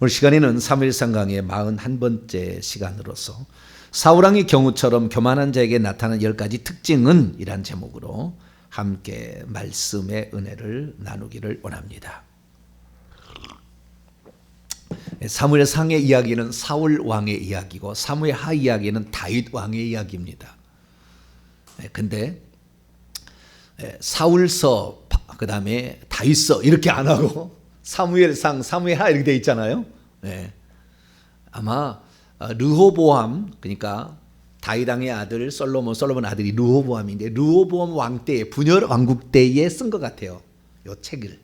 오늘 시간에는 사무엘상 강의 41번째 시간으로서 사울왕의 경우처럼 교만한 자에게 나타나는 10가지 특징은 이란 제목으로 함께 말씀의 은혜를 나누기를 원합니다. 사무엘상의 이야기는 사울 왕의 이야기고 사무엘하 이야기는 다윗 왕의 이야기입니다. 근데 사울서 그 다음에 다윗서 이렇게 안 하고 사무엘상, 사무엘하 이렇게 돼 있잖아요. 아마 르호보암, 그러니까 다윗 왕의 아들 솔로몬 아들이 르호보암인데 르호보암 왕 때에 분열 왕국 때에 쓴 것 같아요. 요 책을.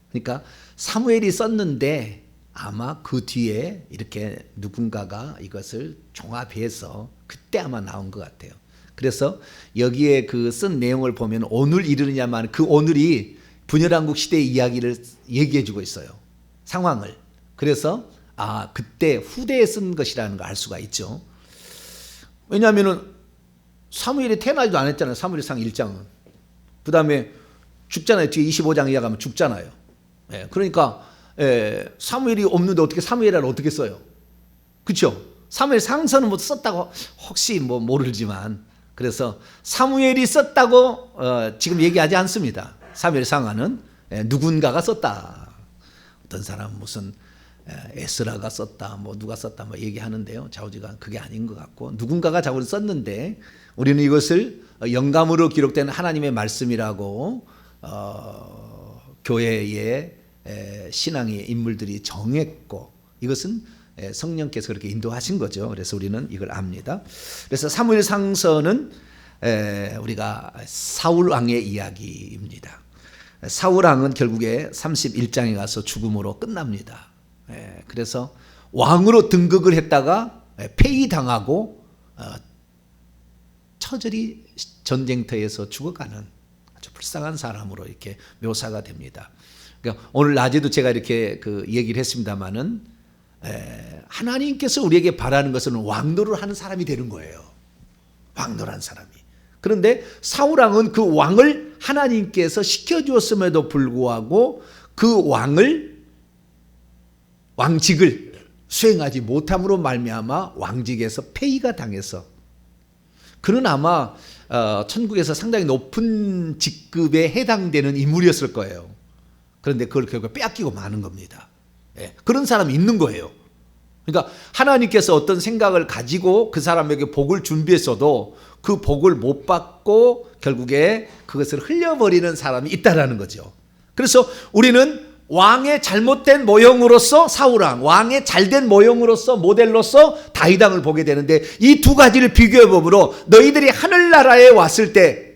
그러니까 사무엘이 썼는데 아마 그 뒤에 이렇게 누군가가 이것을 종합해서 그때 아마 나온 것 같아요. 그래서 여기에 그 쓴 내용을 보면 오늘 이르느냐만 그 오늘이 분열왕국 시대의 이야기를 얘기해 주고 있어요. 상황을. 그래서 그때 후대에 쓴 것이라는 걸 알 수가 있죠. 왜냐하면 사무엘이 태어나지도 않았잖아요. 사무엘상 1장은. 그 다음에 죽잖아요. 뒤에 25장 이야기하면 죽잖아요. 그러니까 사무엘이 없는데 어떻게 사무엘하를 어떻게 써요? 그렇죠? 사무엘 상서는 뭐 썼다고 혹시 뭐 모르지만 그래서 사무엘이 썼다고 지금 얘기하지 않습니다. 사무엘 상하는 누군가가 썼다. 어떤 사람은 무슨 에스라가 썼다, 뭐 누가 썼다, 뭐 얘기하는데요. 좌우지간 그게 아닌 것 같고 누군가가 자꾸 썼는데 우리는 이것을 영감으로 기록된 하나님의 말씀이라고 교회의 신앙의 인물들이 정했고 이것은 성령께서 그렇게 인도하신 거죠. 그래서 우리는 이걸 압니다. 그래서 사무엘상서는 우리가 사울 왕의 이야기입니다. 사울 왕은 결국에 31장에 가서 죽음으로 끝납니다. 그래서 왕으로 등극을 했다가 폐위당하고 처절히 전쟁터에서 죽어가는 아주 불쌍한 사람으로 이렇게 묘사가 됩니다. 그러니까 오늘 낮에도 제가 이렇게 그 얘기를 했습니다마는 하나님께서 우리에게 바라는 것은 왕노를 하는 사람이 되는 거예요. 왕노란 사람이. 그런데 사울왕은 그 왕을 하나님께서 시켜주었음에도 불구하고 그 왕직을 수행하지 못함으로 말미암아 왕직에서 폐위가 당해서 그는 아마 천국에서 상당히 높은 직급에 해당되는 인물이었을 거예요. 그런데 그걸 결국 빼앗기고 마는 겁니다. 그런 사람이 있는 거예요. 그러니까 하나님께서 어떤 생각을 가지고 그 사람에게 복을 준비했어도 그 복을 못 받고 결국에 그것을 흘려버리는 사람이 있다라는 거죠. 그래서 우리는 왕의 잘못된 모형으로서 사울왕, 왕의 잘된 모형으로서 모델로서 다윗왕을 보게 되는데 이 두 가지를 비교해 보므로 너희들이 하늘나라에 왔을 때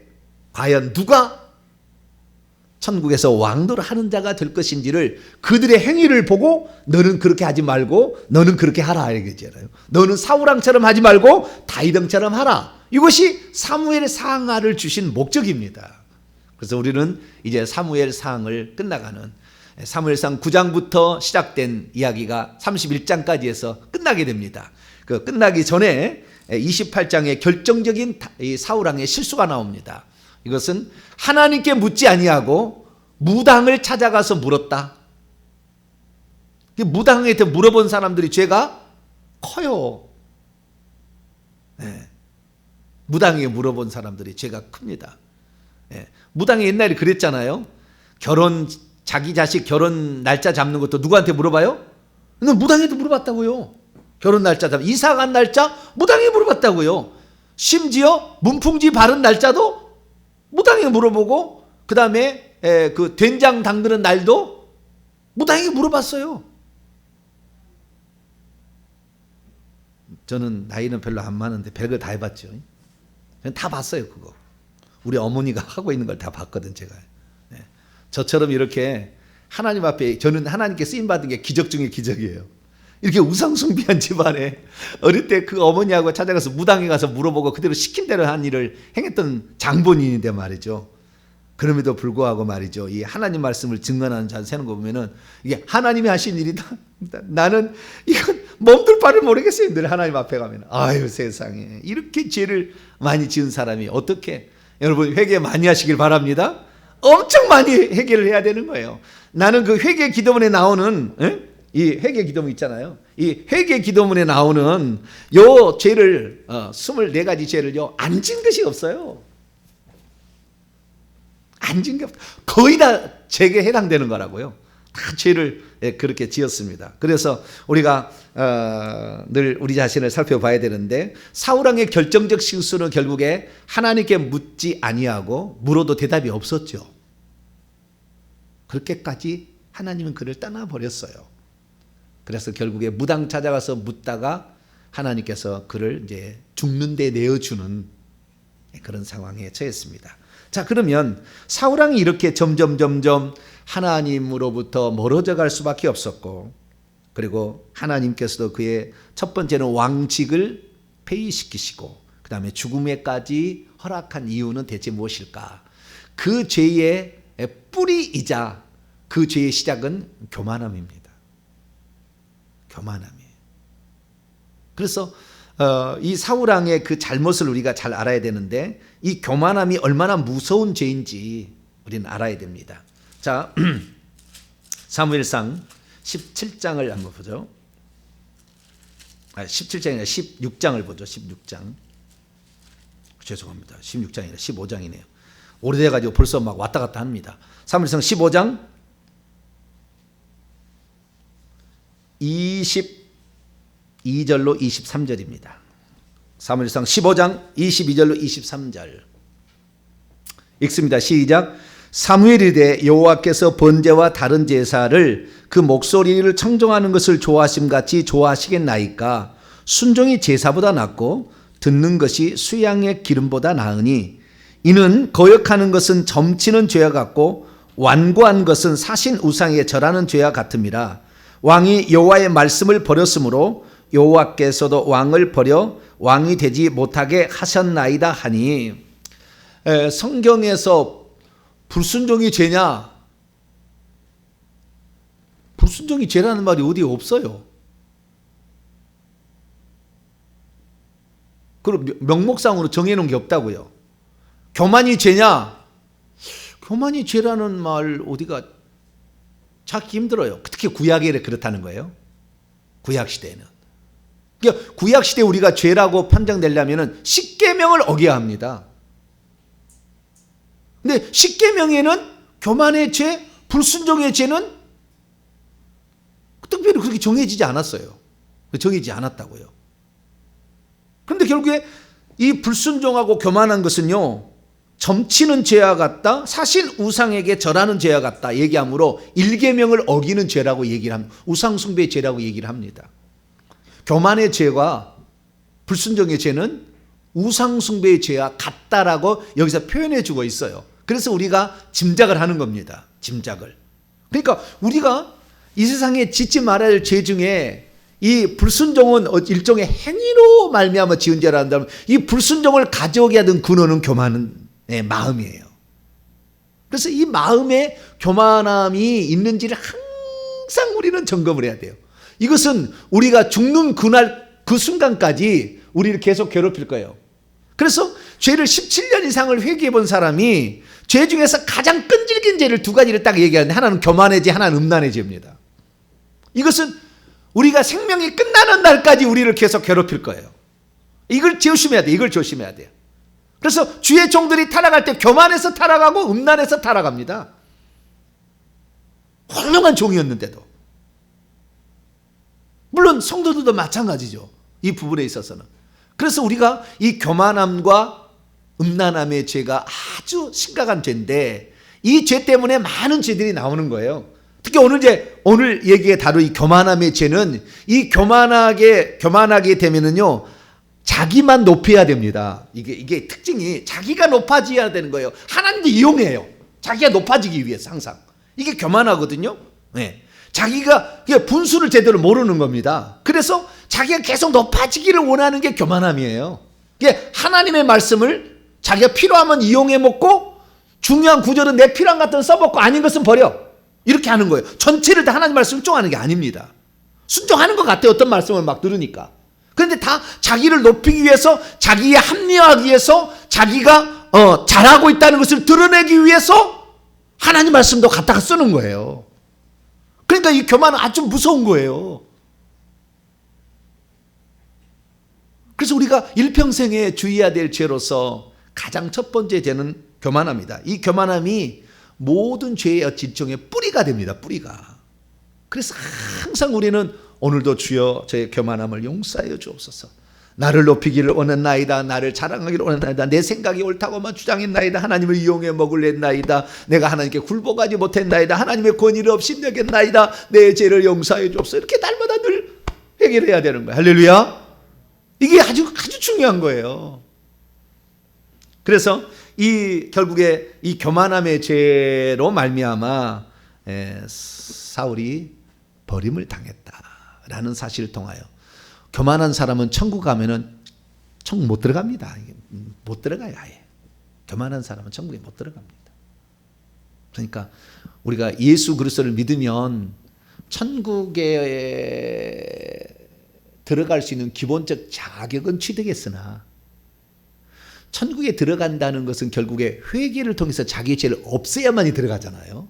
과연 누가 천국에서 왕노를 하는 자가 될 것인지를 그들의 행위를 보고 너는 그렇게 하지 말고 너는 그렇게 하라 이거잖아요. 너는 사울왕처럼 하지 말고 다윗왕처럼 하라. 이것이 사무엘 상하를 주신 목적입니다. 그래서 우리는 이제 사무엘 상을 끝나가는 사무엘상 9장부터 시작된 이야기가 31장까지 해서 끝나게 됩니다. 그 끝나기 전에 28장에 결정적인 사울왕의 실수가 나옵니다. 이것은 하나님께 묻지 아니하고 무당을 찾아가서 물었다. 무당한테 물어본 사람들이 죄가 커요. 무당에게 물어본 사람들이 죄가 큽니다. 무당이 옛날에 그랬잖아요. 자기 자식 결혼 날짜 잡는 것도 누구한테 물어봐요? 무당한테 물어봤다고요. 결혼 날짜 이사 간 날짜 무당에게 물어봤다고요. 심지어 문풍지 바른 날짜도 무당에게 물어보고 그 다음에 그 된장 담그는 날도 무당에게 물어봤어요. 저는 나이는 별로 안 많은데 별걸 다 해봤죠. 저는 다 봤어요 그거. 우리 어머니가 하고 있는 걸 다 봤거든 제가. 저처럼 이렇게 하나님 앞에 저는 하나님께 쓰임받은 게 기적 중에 기적이에요. 이렇게 우상숭배한 집안에 어릴 때 그 어머니하고 찾아가서 무당에 가서 물어보고 그대로 시킨 대로 한 일을 행했던 장본인인데 말이죠. 그럼에도 불구하고 말이죠. 이 하나님 말씀을 증언하는 자 세는 거 보면은 이게 하나님이 하신 일이다. 나는 이건 몸둘 바를 모르겠어요. 늘 하나님 앞에 가면 아유 세상에 이렇게 죄를 많이 지은 사람이 어떻게 여러분 회개 많이 하시길 바랍니다. 엄청 많이 회개를 해야 되는 거예요. 나는 그 회개 기도문에 나오는 이 회개 기도문 있잖아요. 이 회개 기도문에 나오는 요 죄를 24가지 죄를요 안 진 것이 없어요. 안 진 게 거의 다 죄에 해당되는 거라고요. 다 죄를 그렇게 지었습니다. 그래서 우리가 늘 우리 자신을 살펴봐야 되는데 사울 왕의 결정적 실수는 결국에 하나님께 묻지 아니하고 물어도 대답이 없었죠. 그렇게까지 하나님은 그를 떠나버렸어요. 그래서 결국에 무당 찾아가서 묻다가 하나님께서 그를 이제 죽는 데 내어주는 그런 상황에 처했습니다. 자, 그러면 사울 왕이 이렇게 점점 하나님으로부터 멀어져 갈 수밖에 없었고, 그리고 하나님께서도 그의 첫 번째는 왕직을 폐위시키시고 그 다음에 죽음에까지 허락한 이유는 대체 무엇일까? 그 죄의 뿌리이자 그 죄의 시작은 교만함입니다. 교만함이에요. 그래서 이 사울 왕의 그 잘못을 우리가 잘 알아야 되는데 이 교만함이 얼마나 무서운 죄인지 우리는 알아야 됩니다. 자, 사무엘상 17장을 한번 보죠. 17장이 아니라 16장을 보죠. 16장. 죄송합니다. 16장이 아니라 15장이네요. 오래돼가지고 벌써 막 왔다 갔다 합니다. 사무엘상 15장 22절로 23절입니다. 사무엘상 15장 22절로 23절 읽습니다. 시작. 사무엘이 이르되 여호와께서 번제와 다른 제사를 그 목소리를 청종하는 것을 좋아하심 같이 좋아하시겠나이까? 순종이 제사보다 낫고 듣는 것이 수양의 기름보다 나으니 이는 거역하는 것은 점치는 죄와 같고 완고한 것은 사신 우상에 절하는 죄와 같음이라. 왕이 여호와의 말씀을 버렸으므로 여호와께서도 왕을 버려 왕이 되지 못하게 하셨나이다 하니, 성경에서 불순종이 죄냐? 불순종이 죄라는 말이 어디 없어요. 그리고 명목상으로 정해놓은 게 없다고요. 교만이 죄냐? 교만이 죄라는 말 어디가 찾기 힘들어요. 특히 구약에 그렇다는 거예요. 구약시대에는. 그러니까 구약시대에 우리가 죄라고 판정되려면 십계명을 어겨야 합니다. 근데 십계명에는 교만의 죄, 불순종의 죄는 특별히 그렇게 정해지지 않았어요. 정해지지 않았다고요. 그런데 결국에 이 불순종하고 교만한 것은요, 점치는 죄와 같다, 사신 우상에게 절하는 죄와 같다 얘기하므로 일계명을 어기는 죄라고 얘기를 합니다. 우상 숭배의 죄라고 얘기를 합니다. 교만의 죄와 불순종의 죄는 우상 숭배의 죄와 같다라고 여기서 표현해 주고 있어요. 그래서 우리가 짐작을 하는 겁니다. 짐작을. 그러니까 우리가 이 세상에 짓지 말아야 할 죄 중에 이 불순종은 일종의 행위로 말미암아 지은 죄라 한다면, 이 불순종을 가져오게 하던 근원은 교만의 마음이에요. 그래서 이 마음에 교만함이 있는지를 항상 우리는 점검을 해야 돼요. 이것은 우리가 죽는 그날 그 순간까지 우리를 계속 괴롭힐 거예요. 그래서 죄를 17년 이상을 회개해 본 사람이 죄 중에서 가장 끈질긴 죄를 두 가지를 딱 얘기하는데, 하나는 교만의 죄, 하나는 음란의 죄입니다. 이것은 우리가 생명이 끝나는 날까지 우리를 계속 괴롭힐 거예요. 이걸 조심해야 돼. 이걸 조심해야 돼요. 그래서 주의 종들이 타락할 때 교만해서 타락하고 음란해서 타락합니다. 훌륭한 종이었는데도. 물론 성도들도 마찬가지죠. 이 부분에 있어서는. 그래서 우리가 이 교만함과 음란함의 죄가 아주 심각한 죄인데, 이 죄 때문에 많은 죄들이 나오는 거예요. 특히 오늘 얘기에 다룬 이 교만함의 죄는, 이 교만하게 되면은요, 자기만 높여야 됩니다. 이게 특징이 자기가 높아져야 되는 거예요. 하나님도 이용해요. 자기가 높아지기 위해서 항상. 이게 교만하거든요. 네. 자기가 분수를 제대로 모르는 겁니다. 그래서 자기가 계속 높아지기를 원하는 게 교만함이에요. 이게 하나님의 말씀을 자기가 필요하면 이용해 먹고, 중요한 구절은 내 필요한 것들은 써먹고 아닌 것은 버려. 이렇게 하는 거예요. 전체를 다 하나님 말씀을 순종하는 게 아닙니다. 순종하는 것 같아요. 어떤 말씀을 막 들으니까. 그런데 다 자기를 높이기 위해서, 자기에 합리화하기 위해서, 자기가 잘하고 있다는 것을 드러내기 위해서 하나님 말씀도 갖다가 쓰는 거예요. 그러니까 이 교만은 아주 무서운 거예요. 그래서 우리가 일평생에 주의해야 될 죄로서 가장 첫 번째 죄는 교만합니다. 이 교만함이 모든 죄의 진정의 뿌리가 됩니다. 뿌리가. 그래서 항상 우리는 오늘도 주여 저의 교만함을 용서하여 주옵소서. 나를 높이기를 원했나이다. 나를 자랑하기를 원했나이다. 내 생각이 옳다고만 주장했나이다. 하나님을 이용해 먹을랬나이다. 내가 하나님께 굴복하지 못했나이다. 하나님의 권위를 업신여겼나이다. 내 죄를 용서하여 주옵소서. 이렇게 날마다 늘 회개를 해야 되는 거예요. 할렐루야. 이게 아주 중요한 거예요. 그래서 결국에 이 교만함의 죄로 말미암아 사울이 버림을 당했다라는 사실을 통하여 교만한 사람은 천국 가면은 천국 못 들어갑니다. 못 들어가요, 아예. 교만한 사람은 천국에 못 들어갑니다. 그러니까 우리가 예수 그리스도를 믿으면 천국에 들어갈 수 있는 기본적 자격은 취득했으나 천국에 들어간다는 것은 결국에 회개를 통해서 자기의 죄를 없애야만이 들어가잖아요.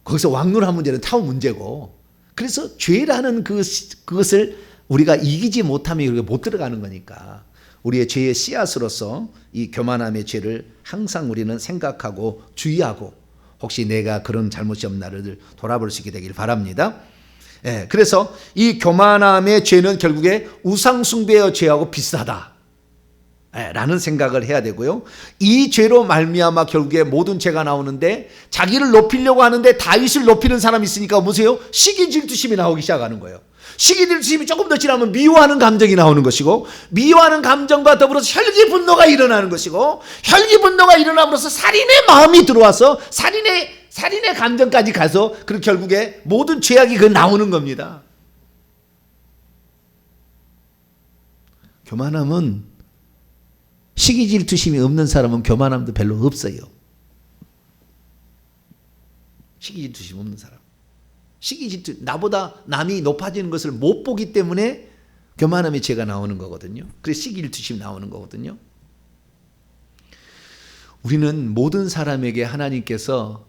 거기서 왕눈한 문제는 타우 문제고, 그래서 죄라는 그것을 우리가 이기지 못하면 우리가 못 들어가는 거니까 우리의 죄의 씨앗으로서 이 교만함의 죄를 항상 우리는 생각하고 주의하고 혹시 내가 그런 잘못이 없나를 돌아볼 수 있게 되길 바랍니다. 그래서 이 교만함의 죄는 결국에 우상숭배의 죄하고 비슷하다 라는 생각을 해야 되고요. 이 죄로 말미암아 결국에 모든 죄가 나오는데, 자기를 높이려고 하는데 다윗을 높이는 사람이 있으니까 보세요. 시기질투심이 나오기 시작하는 거예요. 시기질투심이 조금 더 지나면 미워하는 감정이 나오는 것이고, 미워하는 감정과 더불어서 혈기분노가 일어나는 것이고, 혈기분노가 일어남으로써 살인의 마음이 들어와서 살인의 감정까지 가서 그 결국에 모든 죄악이 나오는 겁니다. 교만함은 시기질투심이 없는 사람은 교만함도 별로 없어요. 시기질투심 없는 사람. 나보다 남이 높아지는 것을 못 보기 때문에 교만함의 죄가 나오는 거거든요. 그래서 시기질투심이 나오는 거거든요. 우리는 모든 사람에게 하나님께서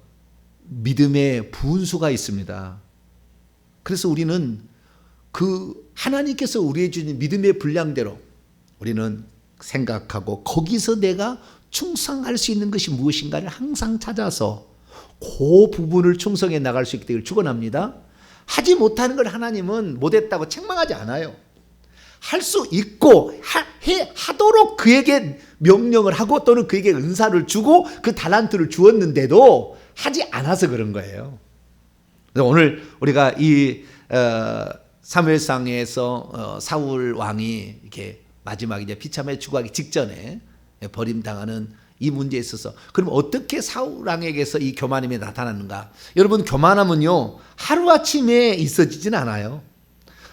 믿음의 분수가 있습니다. 그래서 우리는 그 하나님께서 우리에게 주는 믿음의 분량대로 우리는 생각하고 거기서 내가 충성할 수 있는 것이 무엇인가를 항상 찾아서 그 부분을 충성해 나갈 수 있게 되길 축원합니다. 하지 못하는 걸 하나님은 못했다고 책망하지 않아요. 할 수 있고 하도록 그에게 명령을 하고 또는 그에게 은사를 주고 그 달란트를 주었는데도 하지 않아서 그런 거예요. 그래서 오늘 우리가 이 사무엘상에서 사울 왕이 이렇게 마지막에 이제 비참하게 죽어가기 직전에 버림당하는 이 문제에 있어서, 그럼 어떻게 사울 왕에게서 이 교만함이 나타나는가? 여러분, 교만함은요 하루아침에 있어지진 않아요.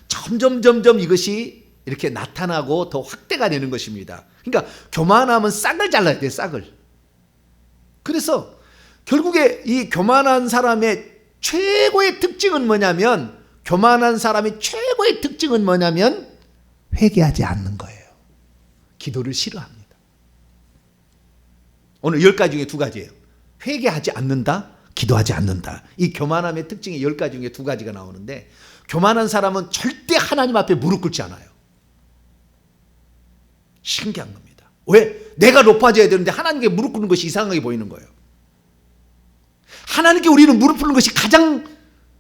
점점 이것이 이렇게 나타나고 더 확대가 되는 것입니다. 그러니까 교만함은 싹을 잘라야 돼요, 싹을. 그래서 결국에 이 교만한 사람의 최고의 특징은 뭐냐면, 회개하지 않는 거예요. 기도를 싫어합니다. 오늘 10가지 중에 2가지예요. 회개하지 않는다, 기도하지 않는다. 이 교만함의 특징이 10가지 중에 2가지가 나오는데, 교만한 사람은 절대 하나님 앞에 무릎 꿇지 않아요. 신기한 겁니다. 왜? 내가 높아져야 되는데 하나님께 무릎 꿇는 것이 이상하게 보이는 거예요. 하나님께 우리는 무릎 꿇는 것이 가장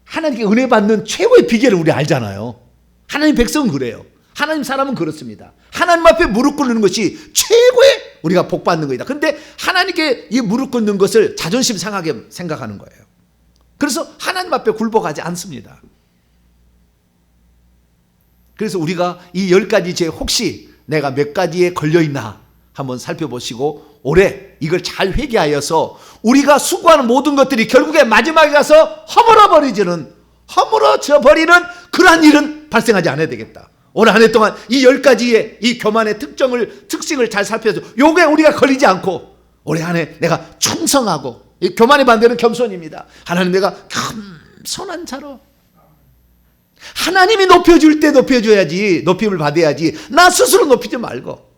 하나님께 은혜 받는 최고의 비결을 우리 알잖아요. 하나님 백성은 그래요. 하나님 사람은 그렇습니다. 하나님 앞에 무릎 꿇는 것이 최고의 우리가 복 받는 거이다. 그런데 하나님께 이 무릎 꿇는 것을 자존심 상하게 생각하는 거예요. 그래서 하나님 앞에 굴복하지 않습니다. 그래서 우리가 이 10가지 죄 혹시 내가 몇 가지에 걸려있나 한번 살펴보시고 올해 이걸 잘 회개하여서 우리가 수고하는 모든 것들이 결국에 마지막에 가서 허물어져 버리는 그러한 일은 발생하지 않아야 되겠다. 올 한 해 동안 이 10가지의 이 교만의 특징을 잘 살펴서 요게 우리가 걸리지 않고 올해 한 해 내가 충성하고, 이 교만의 반대는 겸손입니다. 하나님, 내가 겸손한 자로 하나님이 높여줄 때 높여줘야지, 높임을 받아야지 나 스스로 높이지 말고.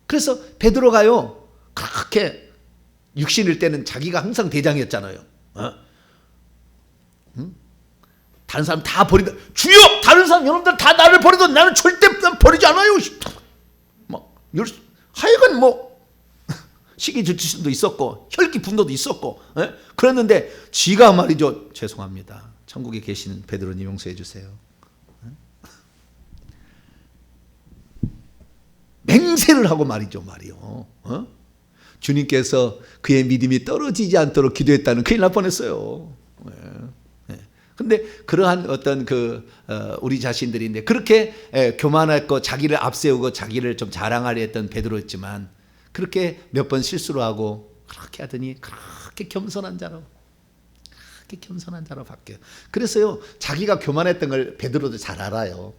그래서 베드로가요 그렇게 육신일 때는 자기가 항상 대장이었잖아요. 다른 사람 다 버린다. 주여, 다른 사람 여러분들 다 나를 버려도 나는 절대 버리지 않아요. 막 하여간 뭐 시기 질투심도 있었고 혈기 분노도 있었고, 예? 그랬는데 지가 말이죠. 죄송합니다. 천국에 계신 베드로님 용서해 주세요. 맹세를 하고 말이죠, 말이요. 주님께서 그의 믿음이 떨어지지 않도록 기도했다는 큰일 날 뻔했어요. 근데 그러한 어떤 우리 자신들인데 그렇게 교만했고 자기를 앞세우고 자기를 좀 자랑하려 했던 베드로였지만 그렇게 몇 번 실수를 하고 그렇게 하더니 그렇게 겸손한 자로 바뀌어요. 그래서요, 자기가 교만했던 걸 베드로도 잘 알아요.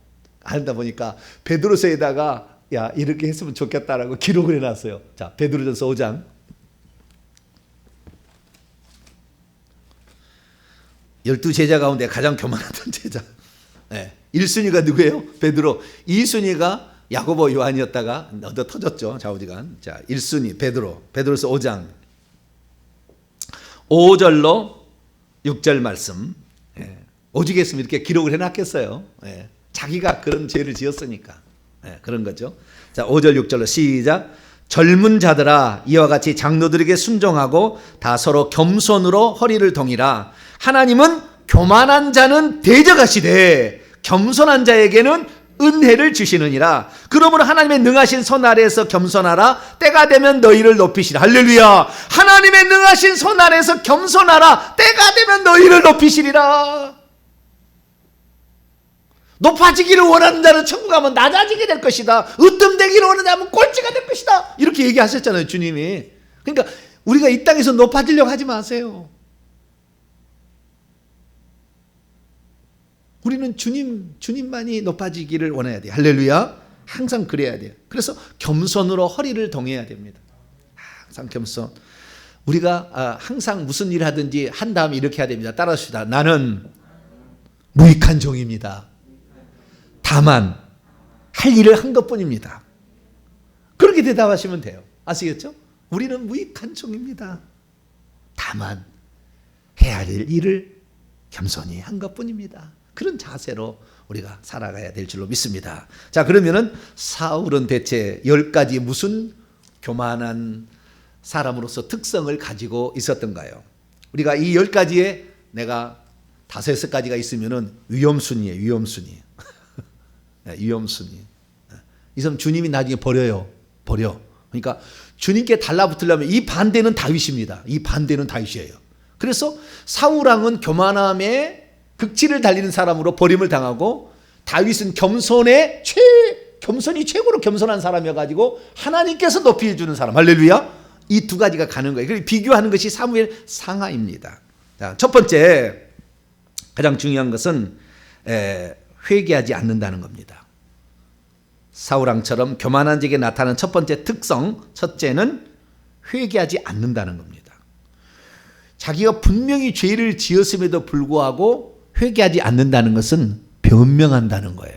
알다 보니까 베드로서에다가 야, 이렇게 했으면 좋겠다라고 기록을 해놨어요. 자, 베드로전서 5장. 12제자 가운데 가장 교만했던 제자. 네. 1순위가 누구예요? 베드로. 2순위가 야고보, 요한이었다가 얻어 터졌죠. 좌우지간. 자, 1순위 베드로. 베드로서 5장 5절로 6절 말씀. 예. 오죽했으면 이렇게 기록을 해놨겠어요. 예. 자기가 그런 죄를 지었으니까. 예, 그런 거죠. 자, 5절 6절로 시작. 젊은 자들아, 이와 같이 장로들에게 순종하고 다 서로 겸손으로 허리를 동이라. 하나님은 교만한 자는 대적하시되 겸손한 자에게는 은혜를 주시느니라. 그러므로 하나님의 능하신 손 아래에서 겸손하라. 때가 되면 너희를 높이시라. 할렐루야. 하나님의 능하신 손 아래에서 겸손하라. 때가 되면 너희를 높이시리라. 높아지기를 원하는 자는 천국 가면 낮아지게 될 것이다. 으뜸되기를 원하는 자는 꼴찌가 될 것이다. 이렇게 얘기하셨잖아요, 주님이. 그러니까 우리가 이 땅에서 높아지려고 하지 마세요. 우리는 주님만이 높아지기를 원해야 돼요. 할렐루야. 항상 그래야 돼요. 그래서 겸손으로 허리를 동해야 됩니다. 항상 겸손. 우리가 항상 무슨 일을 하든지 한 다음에 이렇게 해야 됩니다. 따라하시다. 나는 무익한 종입니다. 다만 할 일을 한 것뿐입니다. 그렇게 대답하시면 돼요. 아시겠죠? 우리는 무익한 종입니다. 다만 해야 할 일을 겸손히 한 것뿐입니다. 그런 자세로 우리가 살아가야 될 줄로 믿습니다. 자, 그러면은 사울은 대체 10가지 무슨 교만한 사람으로서 특성을 가지고 있었던가요? 우리가 이 10가지에 내가 5-6가지가 있으면은 위험순위예요. 위험순위. 위험순위. 이 사람 주님이 나중에 버려. 그러니까 주님께 달라붙으려면 이 반대는 다윗입니다. 이 반대는 다윗이에요. 그래서 사울왕은 교만함에 극치를 달리는 사람으로 버림을 당하고 다윗은 겸손이 최고로 겸손한 사람이어가지고 하나님께서 높이 주는 사람. 할렐루야. 이 두 가지가 가는 거예요. 그리고 비교하는 것이 사무엘 상하입니다. 자, 첫 번째 가장 중요한 것은 회개하지 않는다는 겁니다. 사울왕처럼 교만한 자에게 나타나는 첫 번째 특성, 첫째는 회개하지 않는다는 겁니다. 자기가 분명히 죄를 지었음에도 불구하고 회개하지 않는다는 것은 변명한다는 거예요.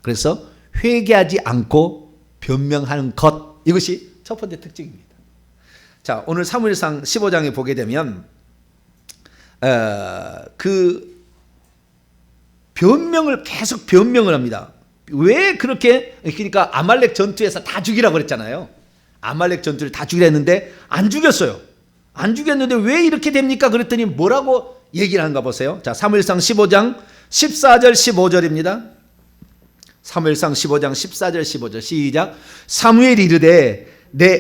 그래서 회개하지 않고 변명하는 것, 이것이 첫 번째 특징입니다. 자, 오늘 사무엘상 15장에 보게 되면 그 변명을 계속 변명을 합니다. 왜 그렇게, 그러니까 아말렉 전투에서 다 죽이라고 그랬잖아요. 아말렉 전투를 다 죽이라 했는데 안 죽였어요. 안 죽였는데 왜 이렇게 됩니까? 그랬더니 뭐라고 얘기를 하는가 보세요. 자, 사무엘상 15장 14절 15절입니다. 사무엘상 15장 14절 15절 시작. 사무엘이 이르되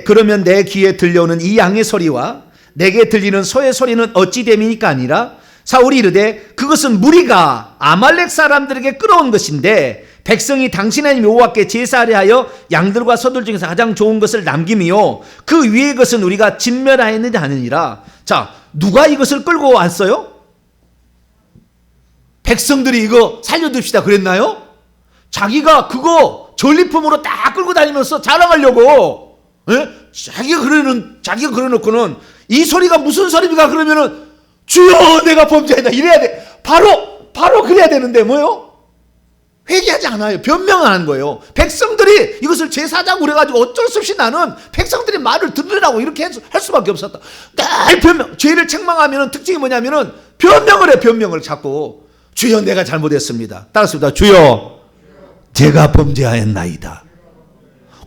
그러면 내 귀에 들려오는 이 양의 소리와 내게 들리는 소의 소리는 어찌 됨이니까 아니라 사울이 이르되 그것은 무리가 아말렉 사람들에게 끌어온 것인데 백성이 당신 하나님 여호와께 제사하려 하여 양들과 소들 중에서 가장 좋은 것을 남김이요 그 위의 것은 우리가 진멸하였느냐 하느니라. 자, 누가 이것을 끌고 왔어요? 백성들이 이거 살려둡시다 그랬나요? 자기가 그거 전리품으로 딱 끌고 다니면서 자랑하려고, 예? 자기가 그래놓고는 이 소리가 무슨 소리입니까? 그러면은 주여 내가 범죄했다 이래야 돼. 바로 그래야 되는데 뭐요? 회개하지 않아요. 변명하는 거예요. 백성들이 이것을 제사장 그래가지고 어쩔 수 없이 나는 백성들이 말을 들으라고 이렇게 할 수밖에 없었다. 늘 변명, 죄를 책망하면 특징이 뭐냐면은 변명을 해. 변명을 자꾸. 주여 내가 잘못했습니다. 따랐습니다. 주여 제가 범죄하였나이다.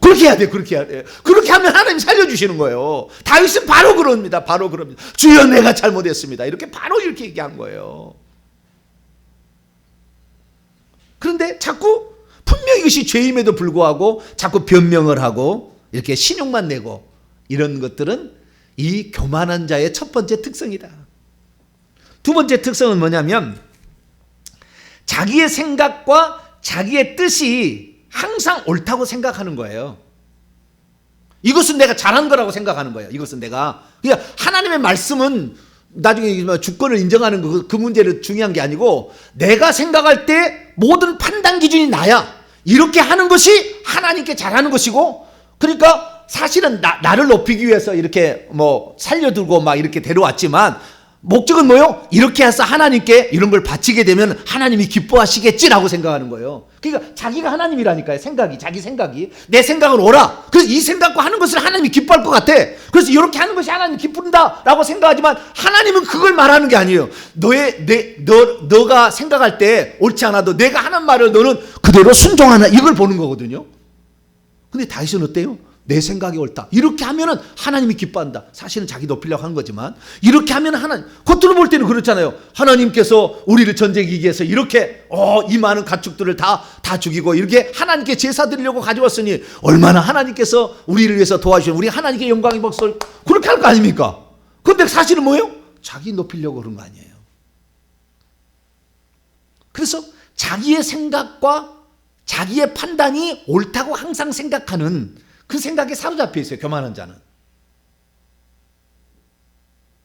그렇게 해야 돼. 그렇게 해야 돼. 그렇게 하면 하나님 살려주시는 거예요. 다윗은 바로 그럽니다. 바로 그럽니다. 주여 내가 잘못했습니다. 이렇게 바로 이렇게 얘기한 거예요. 그런데 자꾸 분명히 이것이 죄임에도 불구하고 자꾸 변명을 하고 이렇게 신용만 내고 이런 것들은 이 교만한 자의 첫 번째 특성이다. 두 번째 특성은 뭐냐면 자기의 생각과 자기의 뜻이 항상 옳다고 생각하는 거예요. 이것은 내가 잘한 거라고 생각하는 거예요. 이것은 내가. 그러니까 하나님의 말씀은 나중에 주권을 인정하는 그 문제는 중요한 게 아니고 내가 생각할 때 모든 판단 기준이 나야. 이렇게 하는 것이 하나님께 잘하는 것이고 그러니까 사실은 나를 높이기 위해서 이렇게 뭐 살려두고 막 이렇게 데려왔지만 목적은 뭐요? 이렇게 해서 하나님께 이런 걸 바치게 되면 하나님이 기뻐하시겠지라고 생각하는 거예요. 그러니까 자기가 하나님이라니까요. 생각이, 자기 생각이. 내 생각은 옳아. 그래서 이 생각과 하는 것을 하나님이 기뻐할 것 같아. 그래서 이렇게 하는 것이 하나님 기쁜다라고 생각하지만 하나님은 그걸 말하는 게 아니에요. 너가 생각할 때 옳지 않아도 내가 하는 말을 너는 그대로 순종하나 이걸 보는 거거든요. 근데 다윗은 어때요? 내 생각이 옳다. 이렇게 하면은 하나님이 기뻐한다. 사실은 자기 높이려고 하는 거지만 이렇게 하면 하나님, 겉으로 볼 때는 그렇잖아요. 하나님께서 우리를 전쟁 이기해서 이렇게 이 많은 가축들을 다 죽이고 이렇게 하나님께 제사 드리려고 가져왔으니 얼마나 하나님께서 우리를 위해서 도와주시면 우리 하나님께 영광의 박수를 그렇게 할 거 아닙니까? 그런데 사실은 뭐예요? 자기 높이려고 그런 거 아니에요. 그래서 자기의 생각과 자기의 판단이 옳다고 항상 생각하는 그 생각에 사로잡혀 있어요. 교만한 자는.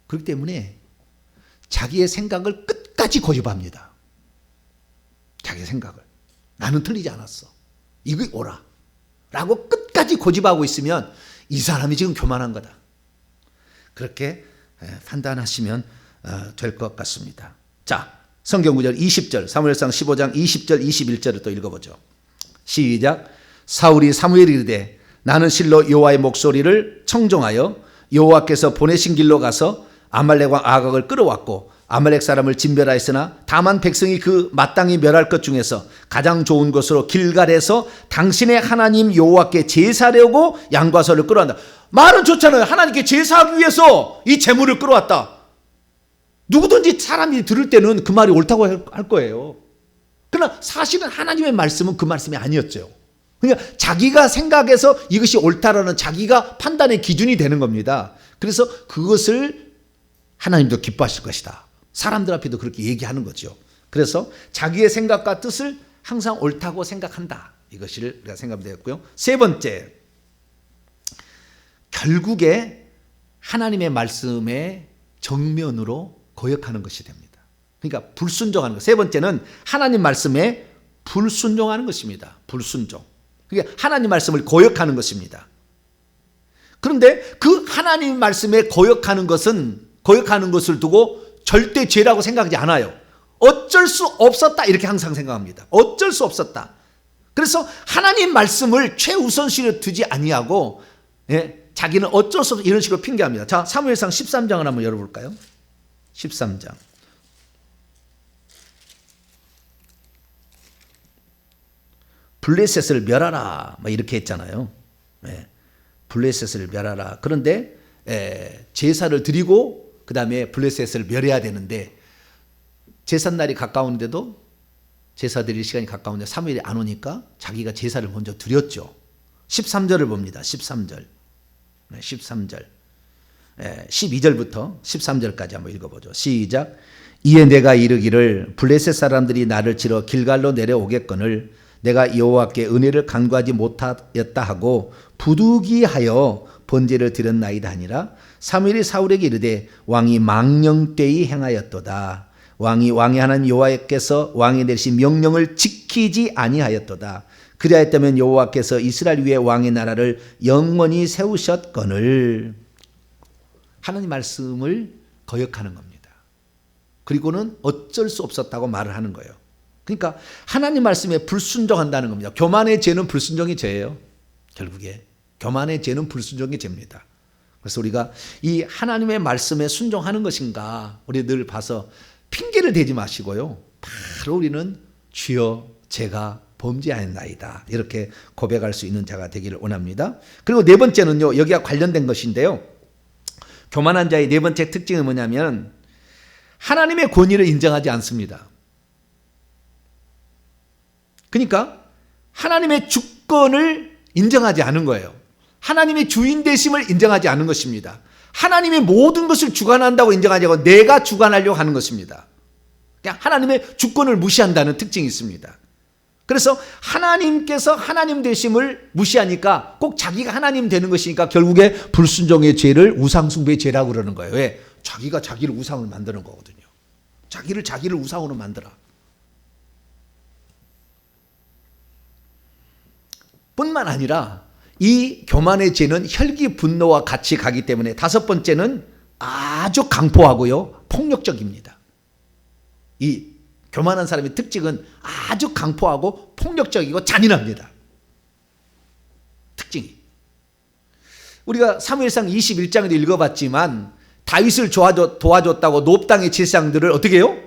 그렇기 때문에 자기의 생각을 끝까지 고집합니다. 자기의 생각을. 나는 틀리지 않았어. 이거 옳아. 라고 끝까지 고집하고 있으면 이 사람이 지금 교만한 거다. 그렇게 판단하시면 될 것 같습니다. 자, 성경 구절 20절, 사무엘상 15장 20절, 21절을 또 읽어보죠. 시작. 사울이 사무엘이 이르되 나는 실로 여호와의 목소리를 청종하여 여호와께서 보내신 길로 가서 아말렉 왕 아각을 끌어왔고 아말렉 사람을 진멸하였으나 다만 백성이 그 마땅히 멸할 것 중에서 가장 좋은 것으로 길갈에서 당신의 하나님 여호와께 제사하려고 양과 소를 끌어왔다. 말은 좋잖아요. 하나님께 제사하기 위해서 이 제물을 끌어왔다. 누구든지 사람이 들을 때는 그 말이 옳다고 할 거예요. 그러나 사실은 하나님의 말씀은 그 말씀이 아니었죠. 그러니까 자기가 생각해서 이것이 옳다라는 자기가 판단의 기준이 되는 겁니다. 그래서 그것을 하나님도 기뻐하실 것이다. 사람들 앞에도 그렇게 얘기하는 거죠. 그래서 자기의 생각과 뜻을 항상 옳다고 생각한다. 이것을 우리가 생각하면 되겠고요. 세 번째, 결국에 하나님의 말씀에 정면으로 거역하는 것이 됩니다. 그러니까 불순종하는 것. 세 번째는 하나님 말씀에 불순종하는 것입니다. 불순종. 그게 하나님 말씀을 거역하는 것입니다. 그런데 그 하나님 말씀에 거역하는 것을 두고 절대 죄라고 생각하지 않아요. 어쩔 수 없었다 이렇게 항상 생각합니다. 어쩔 수 없었다. 그래서 하나님 말씀을 최우선시로 두지 아니하고 자기는 어쩔 수 없어 이런 식으로 핑계합니다. 자, 사무엘상 13장을 한번 열어볼까요? 13장. 블레셋을 멸하라 이렇게 했잖아요. 블레셋을 멸하라. 그런데 제사를 드리고 그 다음에 블레셋을 멸해야 되는데 제삿날이 가까운데도 제사 드릴 시간이 가까운데 사무엘이 안 오니까 자기가 제사를 먼저 드렸죠. 13절을 봅니다. 13절. 13절. 12절부터 13절까지 한번 읽어보죠. 시작. 이에 내가 이르기를 블레셋 사람들이 나를 치러 길갈로 내려오겠거늘 내가 여호와께 은혜를 간구하지 못하였다 하고 부득이하여 번제를 드렸나이다 하니라. 사무엘이 사울에게 이르되 왕이 망령되이 행하였도다. 왕이 왕의 하나님 여호와께서 왕에 내리신 명령을 지키지 아니하였도다. 그리하였다면 여호와께서 이스라엘 위에 왕의 나라를 영원히 세우셨거늘. 하나님 말씀을 거역하는 겁니다. 그리고는 어쩔 수 없었다고 말을 하는 거예요. 그러니까 하나님 말씀에 불순종한다는 겁니다. 교만의 죄는 불순종이 죄예요. 결국에 교만의 죄는 불순종이 죄입니다. 그래서 우리가 이 하나님의 말씀에 순종하는 것인가 우리 늘 봐서 핑계를 대지 마시고요. 바로 우리는 주여 제가 범죄하였나이다. 이렇게 고백할 수 있는 자가 되기를 원합니다. 그리고 네 번째는요. 여기와 관련된 것인데요. 교만한 자의 네 번째 특징은 뭐냐면 하나님의 권위를 인정하지 않습니다. 그러니까 하나님의 주권을 인정하지 않은 거예요. 하나님의 주인 되심을 인정하지 않은 것입니다. 하나님의 모든 것을 주관한다고 인정하지 않고 내가 주관하려고 하는 것입니다. 그냥 하나님의 주권을 무시한다는 특징이 있습니다. 그래서 하나님께서 하나님 되심을 무시하니까 꼭 자기가 하나님 되는 것이니까 결국에 불순종의 죄를 우상숭배의 죄라고 그러는 거예요. 왜? 자기가 자기를 우상을 만드는 거거든요. 자기를 우상으로 만들어. 뿐만 아니라 이 교만의 죄는 혈기 분노와 같이 가기 때문에 다섯 번째는 아주 강포하고요. 폭력적입니다. 이 교만한 사람의 특징은 아주 강포하고 폭력적이고 잔인합니다. 특징이. 우리가 사무엘상 21장에도 읽어봤지만 다윗을 도와줬다고 놉당의 제사장들을 어떻게 해요?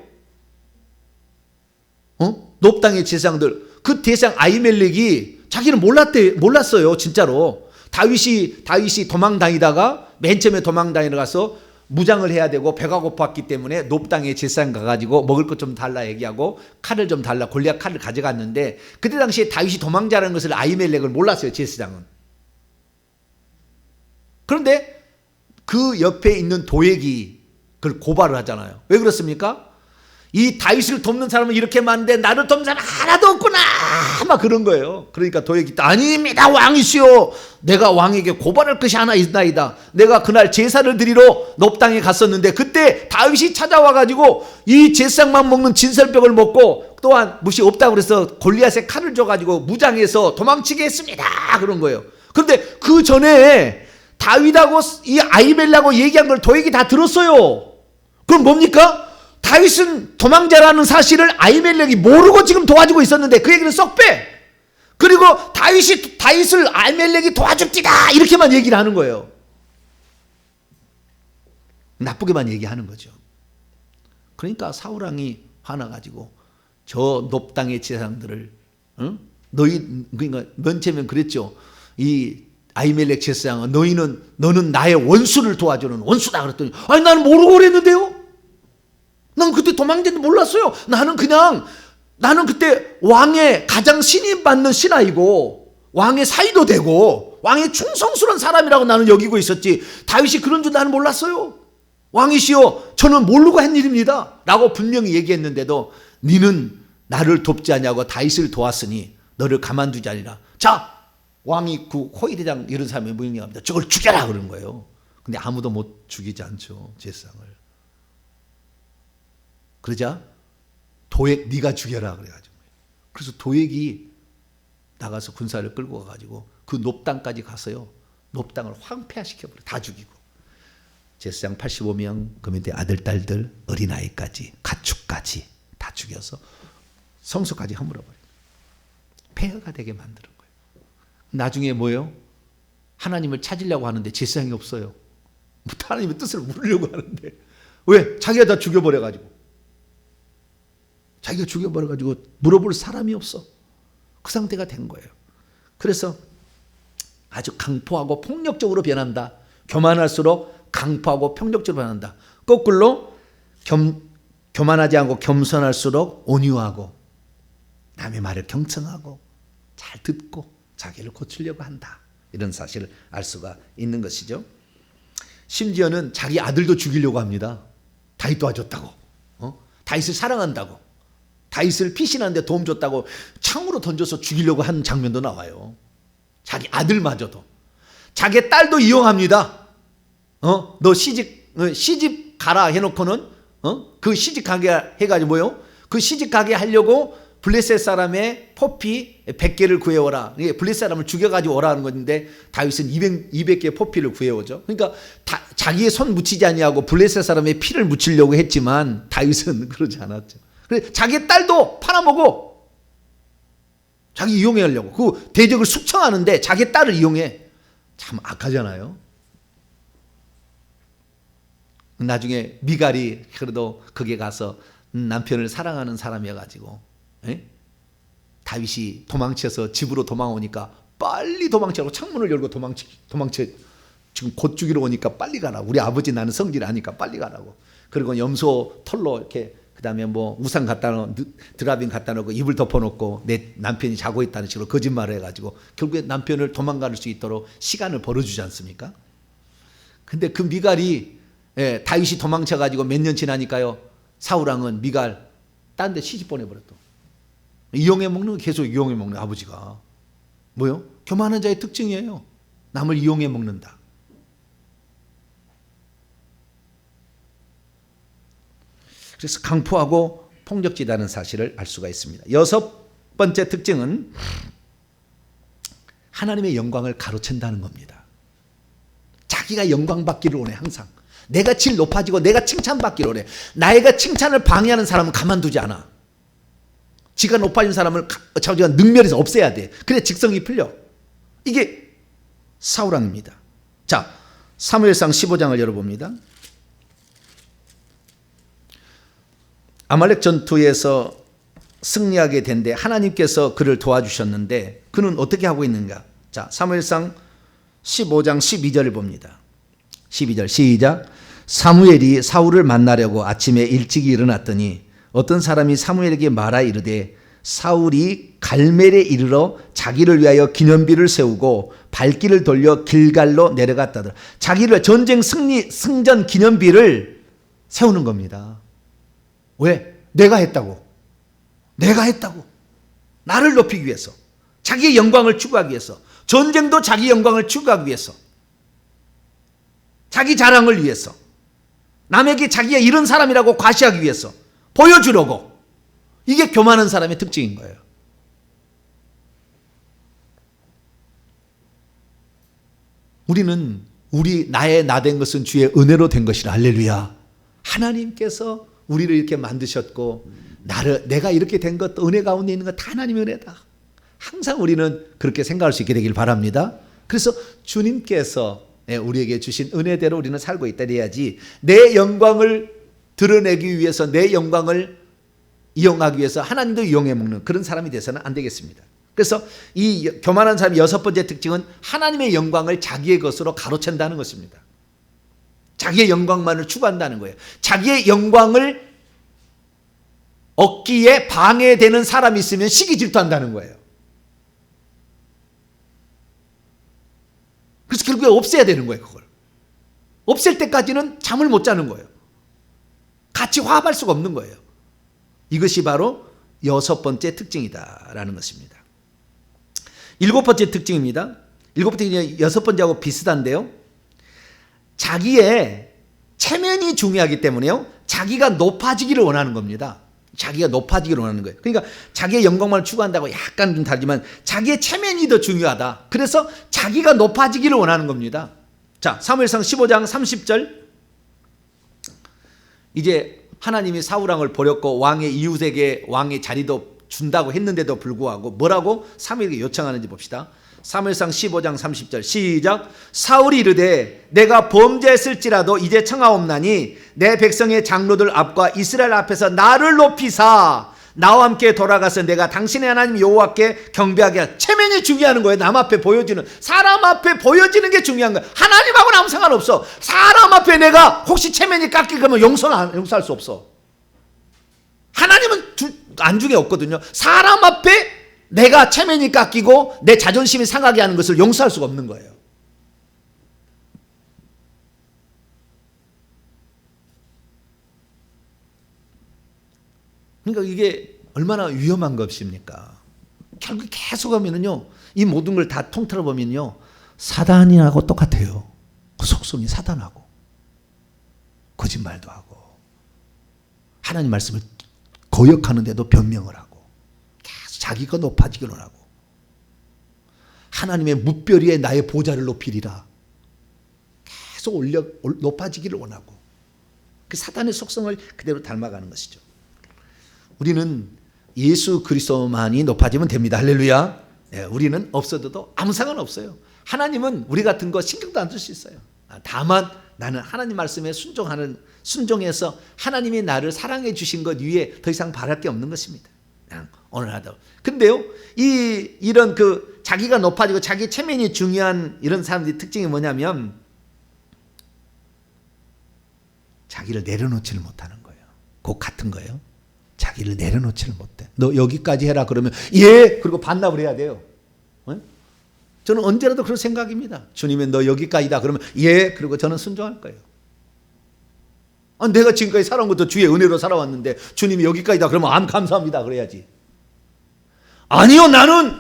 놉당의 제사장들. 그 대상 아히멜렉이 자기는 몰랐어요. 진짜로. 다윗이 도망다니다가 맨 처음에 도망다니러 가서 무장을 해야 되고 배가 고팠기 때문에 놉당의 제사장 가가지고 먹을 것 좀 달라 얘기하고 칼을 좀 달라 골리앗 칼을 가져갔는데 그때 당시에 다윗이 도망자라는 것을 아히멜렉을 몰랐어요. 제사장은. 그런데 그 옆에 있는 도액이 그걸 고발을 하잖아요. 왜 그렇습니까? 이 다윗을 돕는 사람은 이렇게 많은데 나를 돕는 사람은 하나도 없구나 막 그런 거예요. 그러니까 도액이 아닙니다 왕이시오. 내가 왕에게 고발할 것이 하나 있나이다. 내가 그날 제사를 드리러 놉당에 갔었는데 그때 다윗이 찾아와가지고 이 제사장만 먹는 진설병을 먹고 또한 무시 없다고 그래서 골리앗의 칼을 줘가지고 무장해서 도망치게 했습니다. 그런 거예요. 그런데 그 전에 다윗하고 이 아히멜렉하고 얘기한 걸 도액이 다 들었어요. 그럼 뭡니까? 다윗은 도망자라는 사실을 아히멜렉이 모르고 지금 도와주고 있었는데 그 얘기는 쏙 빼. 그리고 다윗을 아히멜렉이 도와줍디다 이렇게만 얘기를 하는 거예요. 나쁘게만 얘기하는 거죠. 그러니까 사울왕이 화나가지고 저 놉당의 제사장들을 그러니까 맨 처음엔 그랬죠. 이 아히멜렉 제사장은 너는 나의 원수를 도와주는 원수다 그랬더니 아니 나는 모르고 그랬는데요. 난 그때 도망자인지 몰랐어요. 나는 그때 왕의 가장 신임받는 신하이고 왕의 사이도 되고 왕의 충성스러운 사람이라고 나는 여기고 있었지 다윗이 그런 줄 나는 몰랐어요. 왕이시여 저는 모르고 한 일입니다 라고 분명히 얘기했는데도 니는 나를 돕지 않냐고 다윗을 도왔으니 너를 가만두지 않으리라. 자 왕이 그 호위대장 이런 사람이 명령합니다. 저걸 죽여라 그런 거예요. 근데 아무도 못 죽이지 않죠. 제사장을. 그러자 도액 네가 죽여라 그래가지고 그래서 도액이 나가서 군사를 끌고 가가지고 그 놉당까지 가서요. 놉당을 황폐화시켜버려. 다 죽이고 제사장 85명 그 밑에 아들 딸들 어린아이까지 가축까지 다 죽여서 성소까지 허물어버려요. 폐허가 되게 만드는 거예요. 나중에 뭐예요? 하나님을 찾으려고 하는데 제사장이 없어요. 하나님의 뜻을 물으려고 하는데 왜? 자기가 다 죽여버려가지고 물어볼 사람이 없어. 그 상태가 된 거예요. 그래서 아주 강포하고 폭력적으로 변한다. 교만할수록 강포하고 폭력적으로 변한다. 거꾸로 교만하지 않고 겸손할수록 온유하고 남의 말을 경청하고 잘 듣고 자기를 고치려고 한다. 이런 사실을 알 수가 있는 것이죠. 심지어는 자기 아들도 죽이려고 합니다. 다윗 도와줬다고. 다윗을 사랑한다고. 다윗을 피신하는데 도움 줬다고 창으로 던져서 죽이려고 하는 장면도 나와요. 자기 아들마저도. 자기 딸도 이용합니다. 너 시집 가라 해놓고는 그 시집 가게 해가지고 뭐요? 그 시집 가게 하려고 블레셋 사람의 포피 100개를 구해오라. 블레셋 사람을 죽여가지고 오라 하는 건데 다윗은 200개의 포피를 구해오죠. 그러니까 자기의 손 묻히지 아니하고 블레셋 사람의 피를 묻히려고 했지만 다윗은 그러지 않았죠. 그래서 자기 딸도 팔아먹어. 자기 이용해 하려고. 그 대적을 숙청하는데 자기 딸을 이용해. 참 악하잖아요. 나중에 미갈이 그래도 거기에 가서 남편을 사랑하는 사람이어가지고 다윗이 도망쳐서 집으로 도망오니까 빨리 도망치라고 창문을 열고 도망쳐 지금 곧 죽이러 오니까 빨리 가라고. 우리 아버지 나는 성질 아니까 빨리 가라고. 그리고 염소 털로 이렇게 그다음에 뭐 우산 갖다 놓고 드라빈 갖다 놓고 이불 덮어놓고 내 남편이 자고 있다는 식으로 거짓말을 해가지고 결국에 남편을 도망갈 수 있도록 시간을 벌어주지 않습니까? 근데 그 미갈이 다윗이 도망쳐가지고 몇 년 지나니까요, 사울왕은 미갈 딴 데 시집 보내버렸다. 이용해 먹는 거, 계속 이용해 먹는 아버지가. 뭐요? 교만한 자의 특징이에요. 남을 이용해 먹는다. 그래서 강포하고 폭력지다는 사실을 알 수가 있습니다. 여섯 번째 특징은 하나님의 영광을 가로챈다는 겁니다. 자기가 영광 받기를 원해. 항상 내가 질 높아지고 내가 칭찬받기를 원해. 나이가 칭찬을 방해하는 사람은 가만두지 않아. 지가 높아진 사람을 자기가 능멸해서 없애야 돼. 그래 직성이 풀려. 이게 사울왕입니다. 자, 사무엘상 15장을 열어봅니다. 아말렉 전투에서 승리하게 된데 하나님께서 그를 도와주셨는데 그는 어떻게 하고 있는가? 자, 사무엘상 15장 12절을 봅니다. 12절 시작. 사무엘이 사울을 만나려고 아침에 일찍 일어났더니 어떤 사람이 사무엘에게 말하 이르되 사울이 갈멜에 이르러 자기를 위하여 기념비를 세우고 발길을 돌려 길갈로 내려갔다더라. 자기를 전쟁 승전 기념비를 세우는 겁니다. 왜? 내가 했다고. 내가 했다고. 나를 높이기 위해서. 자기의 영광을 추구하기 위해서. 전쟁도 자기 영광을 추구하기 위해서. 자기 자랑을 위해서. 남에게 자기가 이런 사람이라고 과시하기 위해서. 보여주려고. 이게 교만한 사람의 특징인 거예요. 우리는 나의 나 된 것은 주의 은혜로 된 것이라. 할렐루야. 하나님께서 우리를 이렇게 만드셨고 내가 이렇게 된 것도 은혜 가운데 있는 것 다 하나님의 은혜다. 항상 우리는 그렇게 생각할 수 있게 되길 바랍니다. 그래서 주님께서 우리에게 주신 은혜대로 우리는 살고 있다 해야지 내 영광을 드러내기 위해서 내 영광을 이용하기 위해서 하나님도 이용해 먹는 그런 사람이 돼서는 안 되겠습니다. 그래서 이 교만한 사람의 여섯 번째 특징은 하나님의 영광을 자기의 것으로 가로챈다는 것입니다. 자기의 영광만을 추구한다는 거예요. 자기의 영광을 얻기에 방해되는 사람이 있으면 시기 질투한다는 거예요. 그래서 결국에 없애야 되는 거예요. 그걸 없앨 때까지는 잠을 못 자는 거예요. 같이 화합할 수가 없는 거예요. 이것이 바로 여섯 번째 특징이다라는 것입니다. 일곱 번째 특징입니다. 일곱 번째 여섯 번째하고 비슷한데요. 자기의 체면이 중요하기 때문에요. 자기가 높아지기를 원하는 겁니다. 자기가 높아지기를 원하는 거예요. 그러니까 자기의 영광만을 추구한다고 약간 좀 다르지만 자기의 체면이 더 중요하다. 그래서 자기가 높아지기를 원하는 겁니다. 자, 사무엘상 15장 30절. 이제 하나님이 사울왕을 버렸고 왕의 이웃에게 왕의 자리도 준다고 했는데도 불구하고 뭐라고 사무엘에게 요청하는지 봅시다. 사무엘상 15장 30절 시작. 사울이 이르되 내가 범죄했을지라도 이제 청하옵나니 내 백성의 장로들 앞과 이스라엘 앞에서 나를 높이사 나와 함께 돌아가서 내가 당신의 하나님 여호와께 경배하게 하라. 체면이 중요한 거예요. 남 앞에 보여지는, 사람 앞에 보여지는 게 중요한 거예요. 하나님하고는 아무 상관없어. 사람 앞에 내가 혹시 체면이 깎이면 용서할 수 없어. 하나님은 안중에 없거든요. 사람 앞에 내가 체면이 깎이고 내 자존심이 상하게 하는 것을 용서할 수가 없는 거예요. 그러니까 이게 얼마나 위험한 것입니까? 결국 계속 하면은요, 이 모든 걸 다 통틀어 보면요, 사단이하고 똑같아요. 그 속성이 사단하고 거짓말도 하고 하나님 말씀을 거역하는데도 변명을 하고 계속 자기가 높아지기를 원하고 하나님의 뭇별 위에 나의 보좌를 높이리라 계속 높아지기를 원하고 그 사단의 속성을 그대로 닮아가는 것이죠. 우리는 예수 그리스도만이 높아지면 됩니다. 할렐루야. 네, 우리는 없어도 아무 상관없어요. 하나님은 우리 같은 거 신경도 안 쓸 수 있어요. 다만 나는 하나님 말씀에 순종해서 하나님이 나를 사랑해 주신 것 위에 더 이상 바랄 게 없는 것입니다. 그냥 오늘 하다. 근데요, 이런 자기가 높아지고 자기 체면이 중요한 이런 사람들의 특징이 뭐냐면 자기를 내려놓지를 못하는 거예요. 곧 같은 거예요. 자기를 내려놓지를 못해. 너 여기까지 해라 그러면 예, 그리고 반납을 해야 돼요. 저는 언제라도 그런 생각입니다. 주님이 너 여기까지다 그러면 예, 그리고 저는 순종할 거예요. 내가 지금까지 살아온 것도 주의 은혜로 살아왔는데 주님이 여기까지다 그러면 감사합니다 그래야지. 아니요, 나는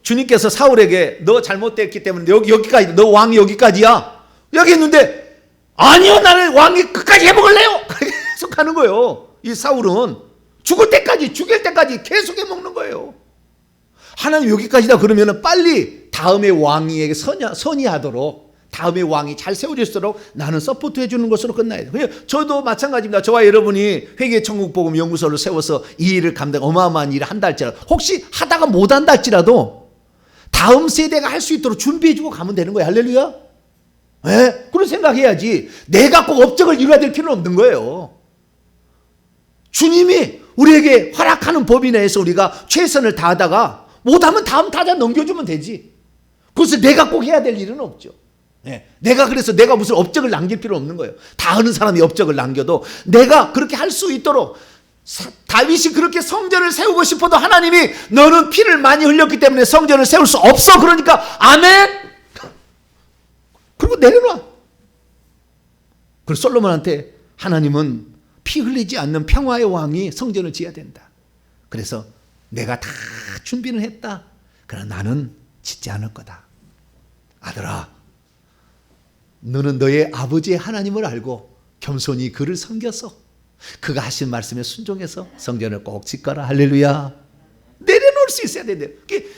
주님께서 사울에게 너 잘못됐기 때문에 여기까지, 너 왕이 여기까지야 여기 했는데 아니요, 나는 왕이 끝까지 해먹을래요. 계속 하는 거예요. 이 사울은 죽을 때까지 계속 해먹는 거예요. 하나님 여기까지다 그러면 빨리 다음에 왕에게 선의하도록 다음에 왕이 잘 세워질수록 나는 서포트 해주는 것으로 끝나야 돼요. 저도 마찬가지입니다. 저와 여러분이 회개천국복음 연구소를 세워서 이 일을 어마어마한 일을 한다 할지라도 혹시 하다가 못한다 할지라도 다음 세대가 할 수 있도록 준비해주고 가면 되는 거예요. 할렐루야. 네? 그런 생각해야지 내가 꼭 업적을 이루어야 될 필요는 없는 거예요. 주님이 우리에게 허락하는 법이 내에서 우리가 최선을 다하다가 못하면 다음 타자 넘겨주면 되지. 그래서 내가 꼭 해야 될 일은 없죠. 네. 내가 무슨 업적을 남길 필요 없는 거예요. 다 하는 사람이 업적을 남겨도 내가 그렇게 할 수 있도록 다윗이 그렇게 성전을 세우고 싶어도 하나님이 너는 피를 많이 흘렸기 때문에 성전을 세울 수 없어. 그러니까 아멘. 그리고 내려놔. 그리고 솔로몬한테 하나님은 피 흘리지 않는 평화의 왕이 성전을 지어야 된다. 그래서 내가 다 준비는 했다. 그러나 나는 짓지 않을 거다. 아들아, 너는 너의 아버지의 하나님을 알고 겸손히 그를 섬겨서 그가 하신 말씀에 순종해서 성전을 꼭 짓거라. 할렐루야. 내려놓을 수 있어야 된대요.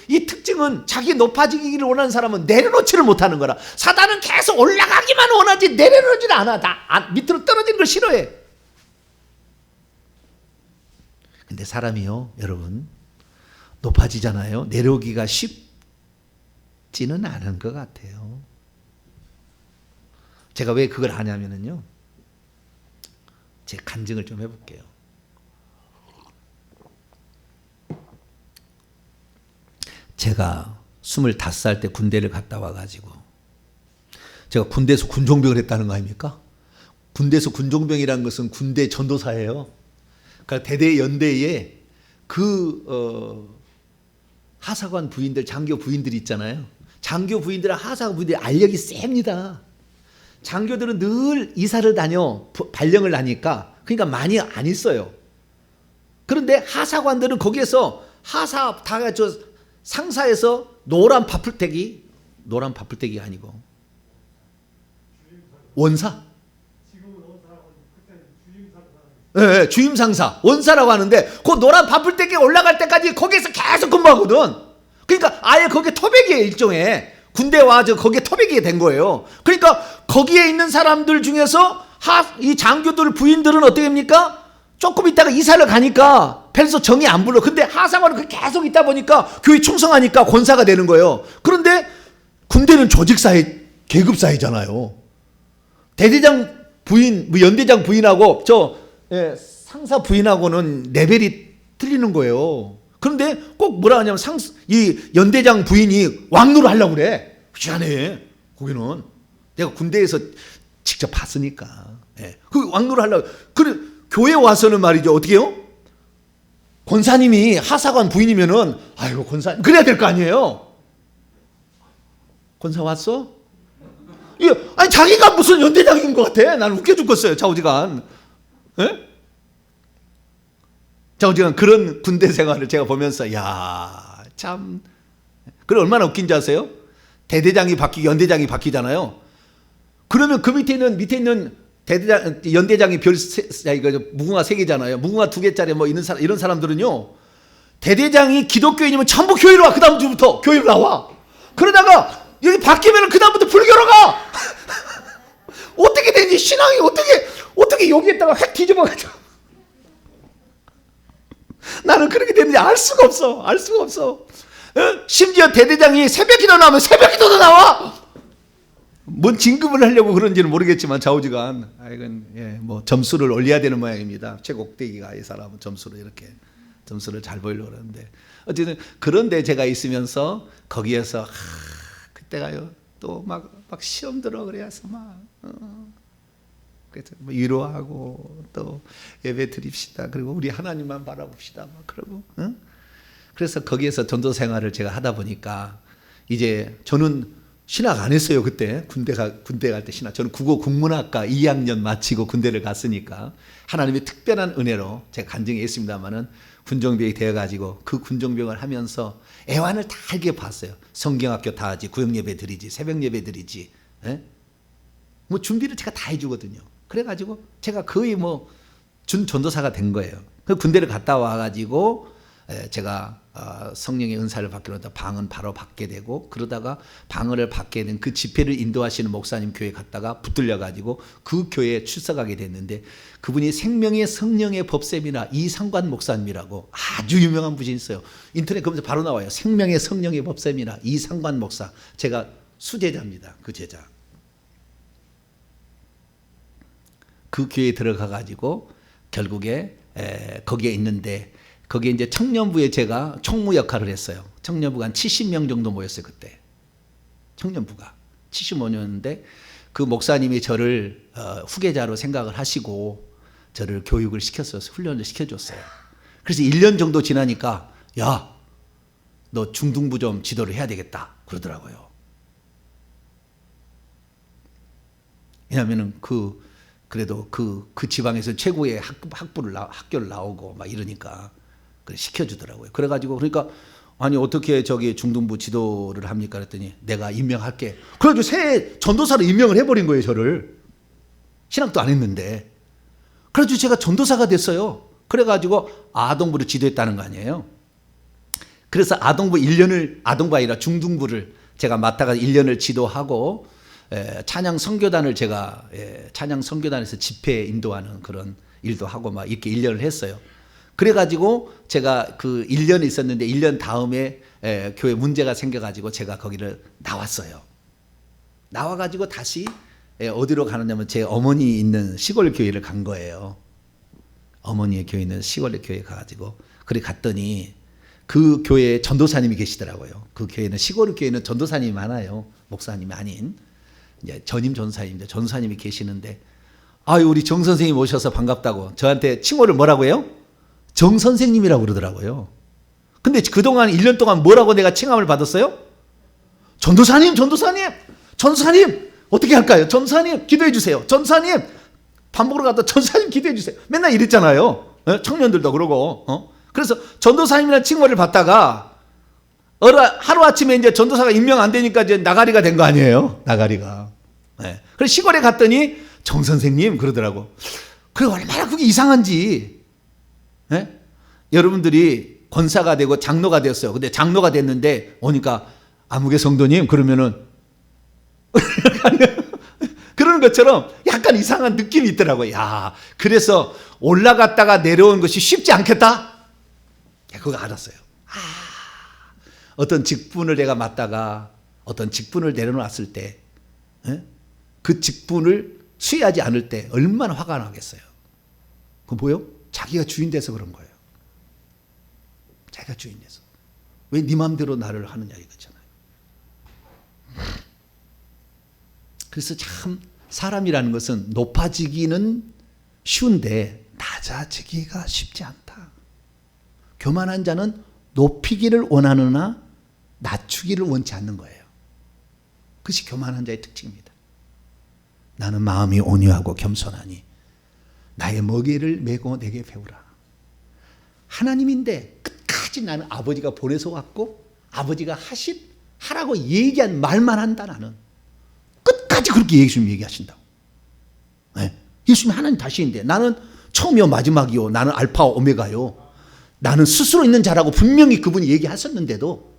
이 특징은 자기 높아지기를 원하는 사람은 내려놓지를 못하는 거라. 사단은 계속 올라가기만 원하지 내려놓지를 않아. 밑으로 떨어지는 걸 싫어해. 근데 사람이요, 여러분, 높아지잖아요. 내려오기가 쉽지는 않은 것 같아요. 제가 왜 그걸 하냐면요, 제 간증을 좀 해볼게요. 제가 25살 때 군대를 갔다 와가지고 제가 군대에서 군종병을 했다는 거 아닙니까? 군대에서 군종병이라는 것은 군대 전도사예요. 그러니까 대대 연대에 하사관 부인들, 장교 부인들이 있잖아요. 장교 부인들은 하사관 부인들이 알력이 셉니다. 장교들은 늘 이사를 다녀 발령을 하니까 그러니까 많이 안 있어요. 그런데 하사관들은 거기에서 상사에서 노란 파풀떼기가 아니고 원사. 네, 주임 상사, 원사라고 하는데 그 노란 파풀떼기가 올라갈 때까지 거기에서 계속 근무하거든. 그러니까 아예 거기에 토백이에요. 일종의 군대와 거기에 토백이 된 거예요. 그러니까 거기에 있는 사람들 중에서 이 장교들 부인들은 어떻게 합니까? 조금 있다가 이사를 가니까 별로 정이 안 불러. 근데 하사관은 계속 있다 보니까 교회 충성하니까 권사가 되는 거예요. 그런데 군대는 조직사회, 계급사회잖아요. 대대장 부인, 연대장 부인하고 상사 부인하고는 레벨이 틀리는 거예요. 그런데 꼭 뭐라 하냐면 이 연대장 부인이 왕노를 하려고 그래. 희한해. 거기는 내가 군대에서 직접 봤으니까. 그 왕노를 하려고. 그래 교회 와서는 말이죠. 어떻게 해요? 권사님이 하사관 부인이면은 아이고 권사님 그래야 될 거 아니에요. 권사 왔어? 아니 자기가 무슨 연대장인 것 같아. 나는 웃겨 죽겠어요. 좌우지간. 좌우지간 그런 군대 생활을 제가 보면서 야, 참. 그래 얼마나 웃긴지 아세요? 대대장이 바뀌고 연대장이 바뀌잖아요. 그러면 그 밑에 있는 연대장이 무궁화 3개잖아요. 무궁화 2개짜리 이런 사람들은요, 대대장이 기독교인이면 전부 교회로 와. 그 다음 주부터 교회로 나와. 그러다가 여기 바뀌면 그 다음부터 불교로 가. 어떻게 되는지 신앙이 어떻게 여기에다가 획 뒤집어가지고. 나는 그렇게 되는지 알 수가 없어. 심지어 대대장이 새벽 기도 나오면 새벽 기도도 나와. 뭔 진급을 하려고 그런지는 모르겠지만 좌우지간 이건 뭐 점수를 올려야 되는 모양입니다. 최고대기가 이 사람은 점수를 이렇게 점수를 잘 보이려고 그러는데 어쨌든 그런데 제가 있으면서 거기에서 그때가요 또 막 시험 들어 그래서 막 그래서 뭐 위로하고 또 예배 드립시다. 그리고 우리 하나님만 바라봅시다. 막 그러고 그래서 거기에서 전도 생활을 제가 하다 보니까 이제 저는 신학 안 했어요. 그때 군대 갈 때 신학. 저는 국어 국문학과 2학년 마치고 군대를 갔으니까 하나님의 특별한 은혜로 제가 간증이 있습니다만은 군종병이 되어가지고 그 군종병을 하면서 애완을 다 알게 봤어요. 성경학교 다 하지, 구역예배 드리지, 새벽예배 드리지, 뭐 준비를 제가 다 해주거든요. 그래가지고 제가 거의 뭐 준전도사가 된 거예요. 그 군대를 갔다 와가지고 제가 성령의 은사를 받기로 했다 방언 바로 받게 되고 그러다가 방언을 받게 된 그 집회를 인도하시는 목사님 교회 갔다가 붙들려 가지고 그 교회에 출석하게 됐는데 그분이 생명의 성령의 법세미나 이상관 목사님이라고 아주 유명한 분이 있어요. 인터넷 검색 바로 나와요. 생명의 성령의 법세미나 이상관 목사. 제가 수제자입니다. 그 제자. 그 교회에 들어가 가지고 결국에 거기에 있는데 거기에 이제 청년부에 제가 총무 역할을 했어요. 청년부가 한 70명 정도 모였어요, 그때. 청년부가. 75년인데 그 목사님이 저를 후계자로 생각을 하시고 저를 교육을 시켰어요. 훈련을 시켜줬어요. 그래서 1년 정도 지나니까 야, 너 중등부 좀 지도를 해야 되겠다. 그러더라고요. 왜냐하면은 그래도 그 지방에서 최고의 학교를 나오고 막 이러니까 시켜주더라고요. 그래가지고 그러니까 아니 어떻게 저기 중등부 지도를 합니까? 그랬더니 내가 임명할게. 그래가지고 새 전도사로 임명을 해버린 거예요. 저를. 신학도 안 했는데. 그래가지고 제가 전도사가 됐어요. 그래가지고 아동부를 지도했다는 거 아니에요. 그래서 아동부가 아니라 중등부를 제가 맡아가 1년을 지도하고 찬양 선교단을 제가 찬양 선교단에서 집회 인도하는 그런 일도 하고 막 이렇게 1년을 했어요. 그래가지고 제가 그 1년 있었는데 1년 다음에 교회 문제가 생겨가지고 제가 거기를 나왔어요. 나와가지고 다시 어디로 가느냐면 제 어머니 있는 시골 교회를 간 거예요. 어머니의 교회 있는 시골의 교회에 가가지고 그래 갔더니 그 교회에 전도사님이 계시더라고요. 그 교회는 시골 교회는 전도사님이 많아요. 목사님이 아닌 이제 전임 전사님인데 전사님이 계시는데 아유 우리 정 선생님 오셔서 반갑다고 저한테 칭호를 뭐라고 해요? 정 선생님이라고 그러더라고요. 근데 그동안 1년 동안 뭐라고 내가 칭함을 받았어요? 전도사님 어떻게 할까요? 전사님 기도해 주세요. 전사님 밥 먹으러 갔다 전사님 기도해 주세요. 맨날 이랬잖아요. 청년들도 그러고. 그래서 전도사님이라는 칭호를 받다가 하루아침에 이제 전도사가 임명 안 되니까 이제 나가리가 된 거 아니에요? 나가리가. 그래서 시골에 갔더니 정 선생님 그러더라고. 그게 얼마나 그게 이상한지. 여러분들이 권사가 되고 장로가 되었어요. 근데 장로가 됐는데 오니까 아무개 성도님 그러면은 그런 것처럼 약간 이상한 느낌이 있더라고요. 야, 그래서 올라갔다가 내려온 것이 쉽지 않겠다? 그거 알았어요. 어떤 직분을 내가 맡다가 어떤 직분을 내려놨을 때 그 직분을 수혜하지 않을 때 얼마나 화가 나겠어요. 그거 뭐요? 자기가 주인 돼서 그런 거예요. 자기가 주인 돼서. 왜 네 마음대로 나를 하느냐 이거잖아요. 그래서 참 사람이라는 것은 높아지기는 쉬운데 낮아지기가 쉽지 않다. 교만한 자는 높이기를 원하느나 낮추기를 원치 않는 거예요. 그것이 교만한 자의 특징입니다. 나는 마음이 온유하고 겸손하니 나의 먹이를 메고 내게 배우라. 하나님인데 끝까지 나는 아버지가 보내서 왔고 아버지가 하라고 얘기한 말만 한다. 나는 끝까지 그렇게 예수님 얘기하신다고. 예수님 하나님 다시인데 나는 처음이요 마지막이요 나는 알파와 오메가요. 나는 스스로 있는 자라고 분명히 그분이 얘기하셨는데도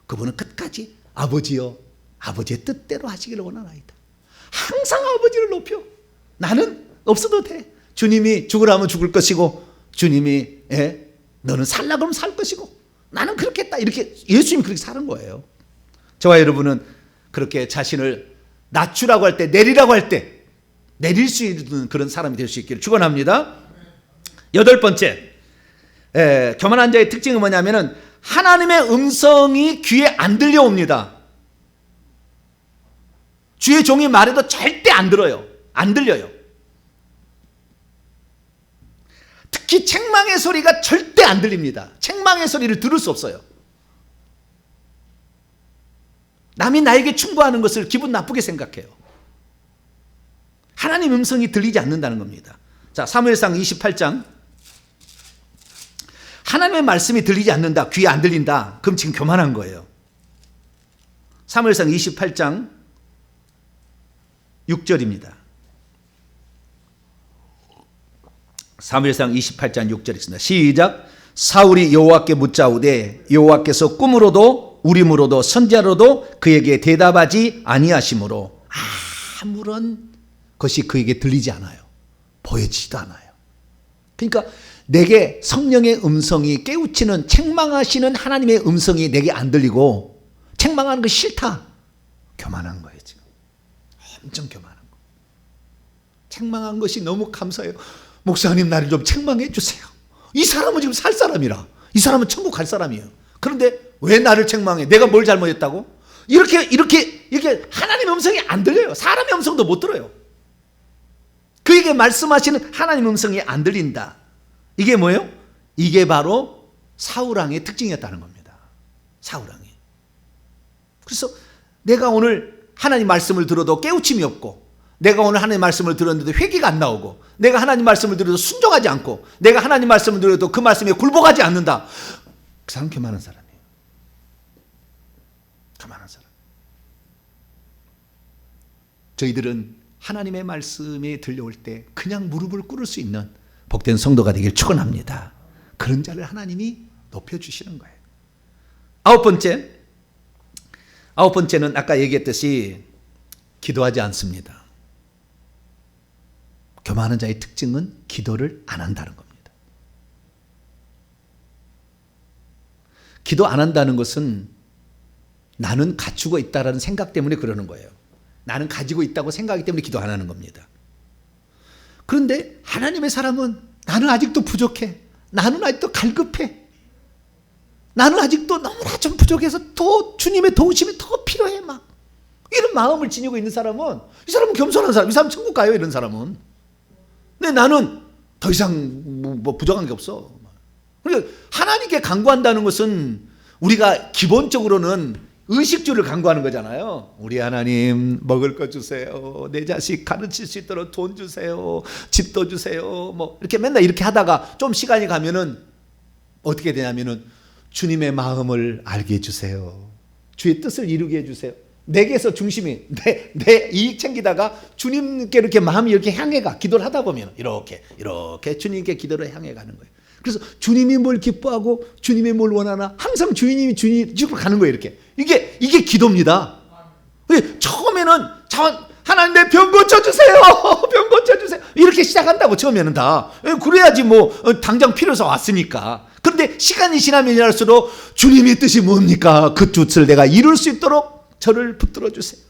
그분은 끝까지 아버지여 아버지의 뜻대로 하시기를 원하나이다. 항상 아버지를 높여. 나는 없어도 돼. 주님이 죽으라면 죽을 것이고 주님이 너는 살라 그러면 살 것이고 나는 그렇게 했다. 이렇게 예수님이 그렇게 사는 거예요. 저와 여러분은 그렇게 자신을 낮추라고 할 때, 내리라고 할 때 내릴 수 있는 그런 사람이 될 수 있기를 축원합니다. 여덟 번째, 교만한 자의 특징은 뭐냐면은 하나님의 음성이 귀에 안 들려옵니다. 주의 종이 말해도 절대 안 들어요. 안 들려요. 특히 책망의 소리가 절대 안 들립니다. 책망의 소리를 들을 수 없어요. 남이 나에게 충고하는 것을 기분 나쁘게 생각해요. 하나님 음성이 들리지 않는다는 겁니다. 자, 사무엘상 28장. 하나님의 말씀이 들리지 않는다, 귀에 안 들린다, 그럼 지금 교만한 거예요. 사무엘상 28장 6절입니다. 사무엘상 28장 6절 있습니다. 시작. 사울이 여호와께 묻자오되 여호와께서 꿈으로도 우림으로도 선지자로도 그에게 대답하지 아니하시므로 아무런 것이 그에게 들리지 않아요. 보여지지도 않아요. 그러니까 내게 성령의 음성이 깨우치는, 책망하시는 하나님의 음성이 내게 안 들리고 책망하는 것이 싫다. 교만한 거예요. 지금 엄청 교만한 거. 책망한 것이 너무 감사해요. 목사님, 나를 좀 책망해 주세요. 이 사람은 지금 살 사람이라, 이 사람은 천국 갈 사람이에요. 그런데 왜 나를 책망해? 내가 뭘 잘못했다고? 이렇게 하나님의 음성이 안 들려요. 사람의 음성도 못 들어요. 그에게 말씀하시는 하나님의 음성이 안 들린다. 이게 뭐예요? 이게 바로 사울왕의 특징이었다는 겁니다. 사울왕이. 그래서 내가 오늘 하나님 말씀을 들어도 깨우침이 없고, 내가 오늘 하나님 말씀을 들었는데도 회개가 안 나오고, 내가 하나님 말씀을 들어도 순종하지 않고, 내가 하나님 말씀을 들어도 그 말씀에 굴복하지 않는다. 그 사람 교만한 사람이에요. 교만한 사람. 저희들은 하나님의 말씀이 들려올 때 그냥 무릎을 꿇을 수 있는 복된 성도가 되길 축원합니다. 그런 자를 하나님이 높여주시는 거예요. 아홉 번째는 아까 얘기했듯이 기도하지 않습니다. 교만한 자의 특징은 기도를 안 한다는 겁니다. 기도 안 한다는 것은 나는 갖추고 있다라는 생각 때문에 그러는 거예요. 나는 가지고 있다고 생각하기 때문에 기도 안 하는 겁니다. 그런데 하나님의 사람은 나는 아직도 부족해. 나는 아직도 갈급해. 나는 아직도 너무나 좀 부족해서 더 주님의 도우심이 더 필요해. 막 이런 마음을 지니고 있는 사람은, 이 사람은 겸손한 사람, 이 사람 천국 가요. 이런 사람은. 근데 나는 더 이상 뭐 부족한 게 없어. 그러니까 하나님께 간구한다는 것은 우리가 기본적으로는 의식주를 간구하는 거잖아요. 우리 하나님 먹을 거 주세요. 내 자식 가르칠 수 있도록 돈 주세요. 집도 주세요. 뭐 이렇게 맨날 이렇게 하다가 좀 시간이 가면은 어떻게 되냐면은 주님의 마음을 알게 해주세요. 주의 뜻을 이루게 해주세요. 내게서 중심이 내 이익 챙기다가 주님께 이렇게 마음이 이렇게 향해 가. 기도를 하다 보면 이렇게 주님께 기도를 향해 가는 거예요. 그래서 주님이 뭘 기뻐하고 주님이 뭘 원하나 항상 주님이 주님으로 가는 거예요. 이렇게 이게 기도입니다. 처음에는 하나님 내 병 고쳐주세요. 병 고쳐주세요. 이렇게 시작한다고 처음에는 다. 그래야지 뭐 당장 필요해서 왔으니까. 그런데 시간이 지나면 지날수록 주님의 뜻이 뭡니까? 그 뜻을 내가 이룰 수 있도록 저를 붙들어 주세요.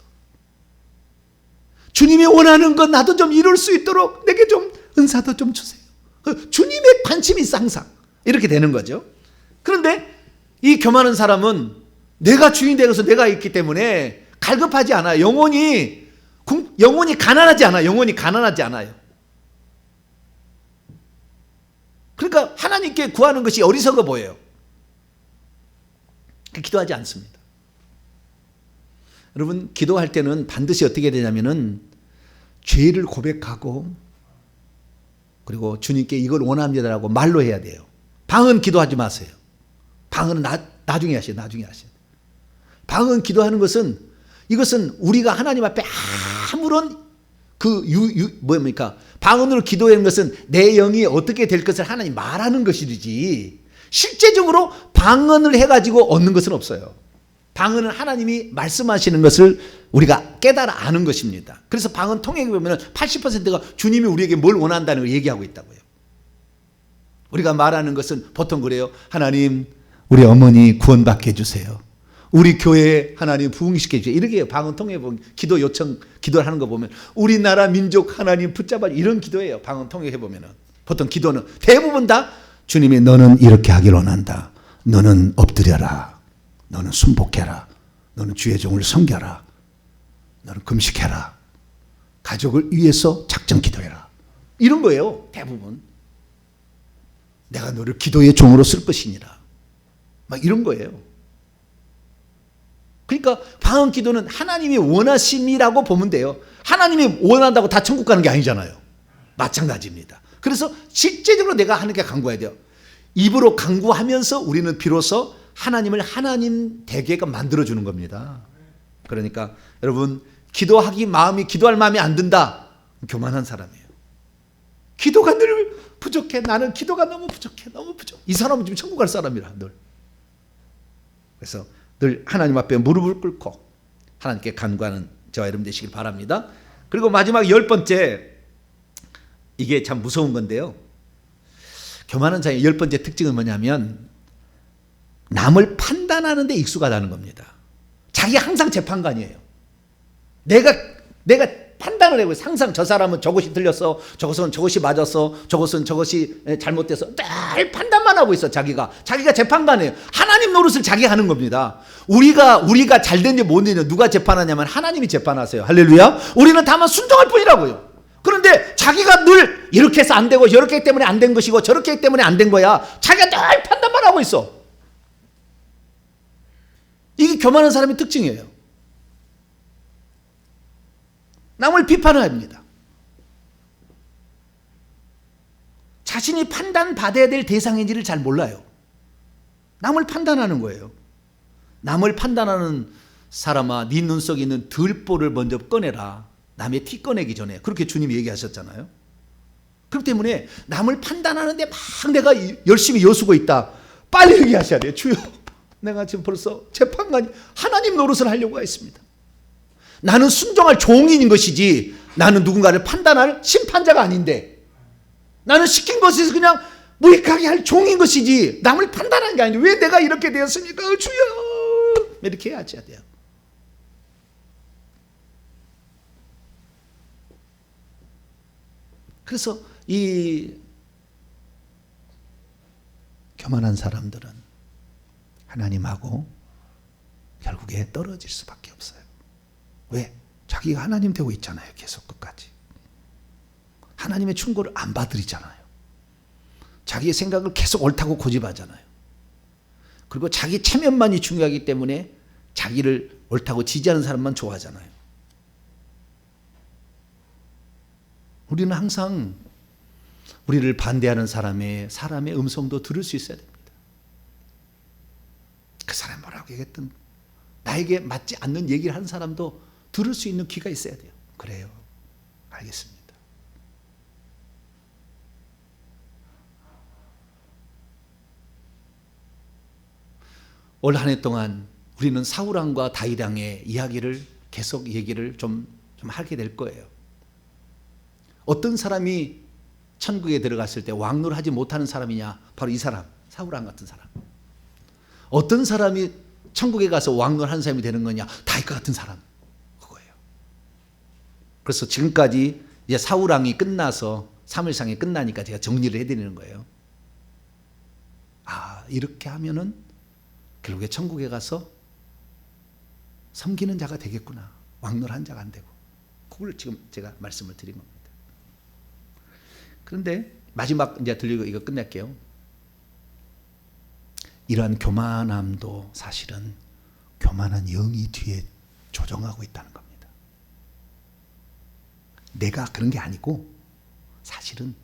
주님이 원하는 건 나도 좀 이룰 수 있도록 내게 좀 은사도 좀 주세요. 주님의 관심이 있어 항상. 이렇게 되는 거죠. 그런데 이 교만한 사람은 내가 주인 되어서 내가 있기 때문에 갈급하지 않아요. 영혼이 가난하지 않아요. 영혼이 가난하지 않아요. 그러니까 하나님께 구하는 것이 어리석어 보여요. 기도하지 않습니다. 여러분, 기도할 때는 반드시 어떻게 되냐면은 죄를 고백하고 그리고 주님께 이걸 원합니다라고 말로 해야 돼요. 방언 기도하지 마세요. 방언은 나중에 하세요. 나중에 하세요. 방언 기도하는 것은 이것은 우리가 하나님 앞에 아무런 뭡니까? 방언으로 기도하는 것은 내 영이 어떻게 될 것을 하나님 말하는 것이지 실제적으로 방언을 해가지고 얻는 것은 없어요. 방언은 하나님이 말씀하시는 것을 우리가 깨달아 아는 것입니다. 그래서 방언 통역에 보면 80%가 주님이 우리에게 뭘 원한다는 걸 얘기하고 있다고요. 우리가 말하는 것은 보통 그래요. 하나님, 우리 어머니 구원받게 해주세요. 우리 교회에 하나님 부흥시켜 주세요. 이렇게 해요. 방언통해 보면 기도 요청 기도를 하는 거 보면 우리나라 민족 하나님 붙잡아 이런 기도예요. 방언통해 보면은 보통 기도는 대부분 다 주님이 너는 이렇게 하길 원한다. 너는 엎드려라. 너는 순복해라. 너는 주의 종을 섬겨라. 너는 금식해라. 가족을 위해서 작정 기도해라. 이런 거예요. 대부분. 내가 너를 기도의 종으로 쓸 것이니라. 막 이런 거예요. 그러니까 방언 기도는 하나님이 원하심이라고 보면 돼요. 하나님이 원한다고 다 천국 가는 게 아니잖아요. 마찬가지입니다. 그래서 실제적으로 내가 하나님께 간구해야 돼요. 입으로 간구하면서 우리는 비로소 하나님을 하나님 되게 만들어주는 겁니다. 그러니까 여러분 기도할 마음이 안 든다. 교만한 사람이에요. 기도가 늘 부족해. 나는 기도가 너무 부족해. 너무 부족해. 이 사람은 지금 천국 갈 사람이라 늘. 그래서 늘 하나님 앞에 무릎을 꿇고 하나님께 간구하는 저와 여러분 되시길 바랍니다. 그리고 마지막 10번째, 이게 참 무서운 건데요. 교만한 자의 10번째 특징은 뭐냐면 남을 판단하는 데 익숙하다는 겁니다. 자기가 항상 재판관이에요. 내가 판단을 해요. 항상 저 사람은 저것이 틀렸어, 저것이 맞았어, 저것이 잘못돼서 늘 판단만 하고 있어. 자기가 재판관이에요. 하나님 노릇을 자기가 하는 겁니다. 우리가 잘됐는지 못됐는지 누가 재판하냐면 하나님이 재판하세요. 할렐루야. 우리는 다만 순종할 뿐이라고요. 그런데 자기가 늘 이렇게 해서 안 되고 이렇게 했기 때문에 안 된 것이고 저렇게 했기 때문에 안 된 거야. 자기가 늘 판단만 하고 있어. 이게 교만한 사람의 특징이에요. 남을 비판을 합니다. 자신이 판단받아야 될 대상인지를 잘 몰라요. 남을 판단하는 거예요. 남을 판단하는 사람아, 네 눈 속에 있는 들보를 먼저 꺼내라. 남의 티 꺼내기 전에. 그렇게 주님이 얘기하셨잖아요. 그렇기 때문에 남을 판단하는데 막 내가 열심히 여수고 있다. 빨리 얘기하셔야 돼요. 주여, 내가 지금 벌써 재판관 하나님 노릇을 하려고 했습니다. 나는 순종할 종인 것이지 나는 누군가를 판단할 심판자가 아닌데, 나는 시킨 것에서 그냥 무익하게 할 종인 것이지 남을 판단하는 게 아닌데 왜 내가 이렇게 되었습니까? 주여, 이렇게 해야지 돼요. 그래서 이 교만한 사람들은 하나님하고 결국에 떨어질 수밖에 없어요. 왜? 자기가 하나님 되고 있잖아요. 계속 끝까지. 하나님의 충고를 안 받으리잖아요. 자기의 생각을 계속 옳다고 고집하잖아요. 그리고 자기 체면만이 중요하기 때문에 자기를 옳다고 지지하는 사람만 좋아하잖아요. 우리는 항상 우리를 반대하는 사람의 음성도 들을 수 있어야 됩니다. 그 사람이 뭐라고 얘기했든 나에게 맞지 않는 얘기를 하는 사람도 들을 수 있는 귀가 있어야 돼요. 그래요. 알겠습니다. 올 한 해 동안 우리는 사울왕과 다윗왕의 이야기를 계속 얘기를 좀 하게 될 거예요. 어떤 사람이 천국에 들어갔을 때 왕노를 하지 못하는 사람이냐? 바로 이 사람, 사울왕 같은 사람. 어떤 사람이 천국에 가서 왕노를 하는 사람이 되는 거냐? 다윗과 같은 사람. 그거예요. 그래서 지금까지 이제 사울왕이 끝나서 사무엘상이 끝나니까 제가 정리를 해드리는 거예요. 아, 이렇게 하면은 결국에 천국에 가서 섬기는 자가 되겠구나. 왕노를 한 자가 안 되고. 그걸 지금 제가 말씀을 드린 겁니다. 그런데 마지막 이제 들리고 이거 끝낼게요. 이러한 교만함도 사실은 교만한 영이 뒤에 조종하고 있다는 겁니다. 내가 그런 게 아니고 사실은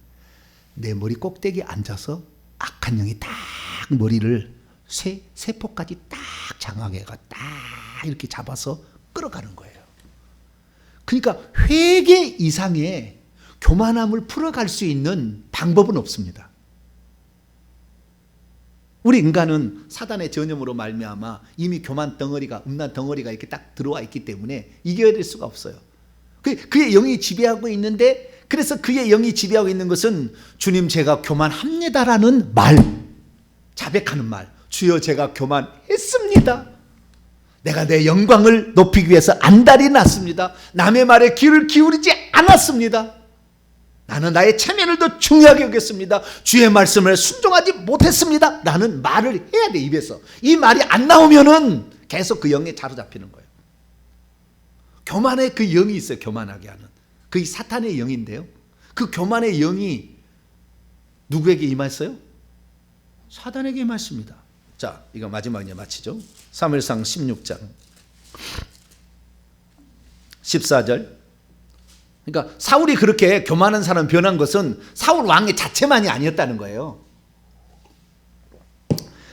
내 머리 꼭대기에 앉아서 악한 영이 딱 머리를 세포까지 딱 장악해가 딱 이렇게 잡아서 끌어가는 거예요. 그러니까 회개 이상의 교만함을 풀어갈 수 있는 방법은 없습니다. 우리 인간은 사단의 전염으로 말미암아 이미 교만 덩어리가, 음란 덩어리가 이렇게 딱 들어와 있기 때문에 이겨낼 수가 없어요. 그의 영이 지배하고 있는데, 그래서 그의 영이 지배하고 있는 것은 주님 제가 교만합니다라는 말, 자백하는 말. 주여 제가 교만했습니다. 내가 내 영광을 높이기 위해서 안달이 났습니다. 남의 말에 귀를 기울이지 않았습니다. 나는 나의 체면을 더 중요하게 여겼습니다. 주의 말씀을 순종하지 못했습니다. 라는 말을 해야 돼, 입에서. 이 말이 안 나오면은 계속 그 영에 자로잡히는 거예요. 교만의 그 영이 있어요. 교만하게 하는. 그게 사탄의 영인데요. 그 교만의 영이 누구에게 임했어요? 사단에게 임했습니다. 자, 이거 마지막 이제 마치죠. 사무엘상 16장 14절. 그러니까 사울이 그렇게 교만한 사람 변한 것은 사울 왕의 자체만이 아니었다는 거예요.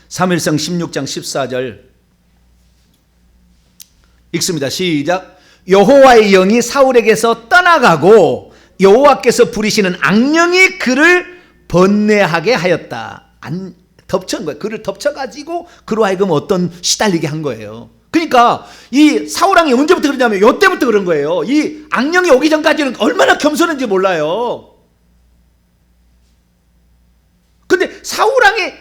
사무엘상 16장 14절 읽습니다. 시작. 여호와의 영이 사울에게서 떠나가고 여호와께서 부리시는 악령이 그를 번뇌하게 하였다. 덮친 거예요. 그를 덮쳐가지고 그로 하여금 어떤 시달리게 한 거예요. 그러니까 이 사울왕이 언제부터 그러냐면 이때부터 그런 거예요. 이 악령이 오기 전까지는 얼마나 겸손한지 몰라요. 근데 사울왕이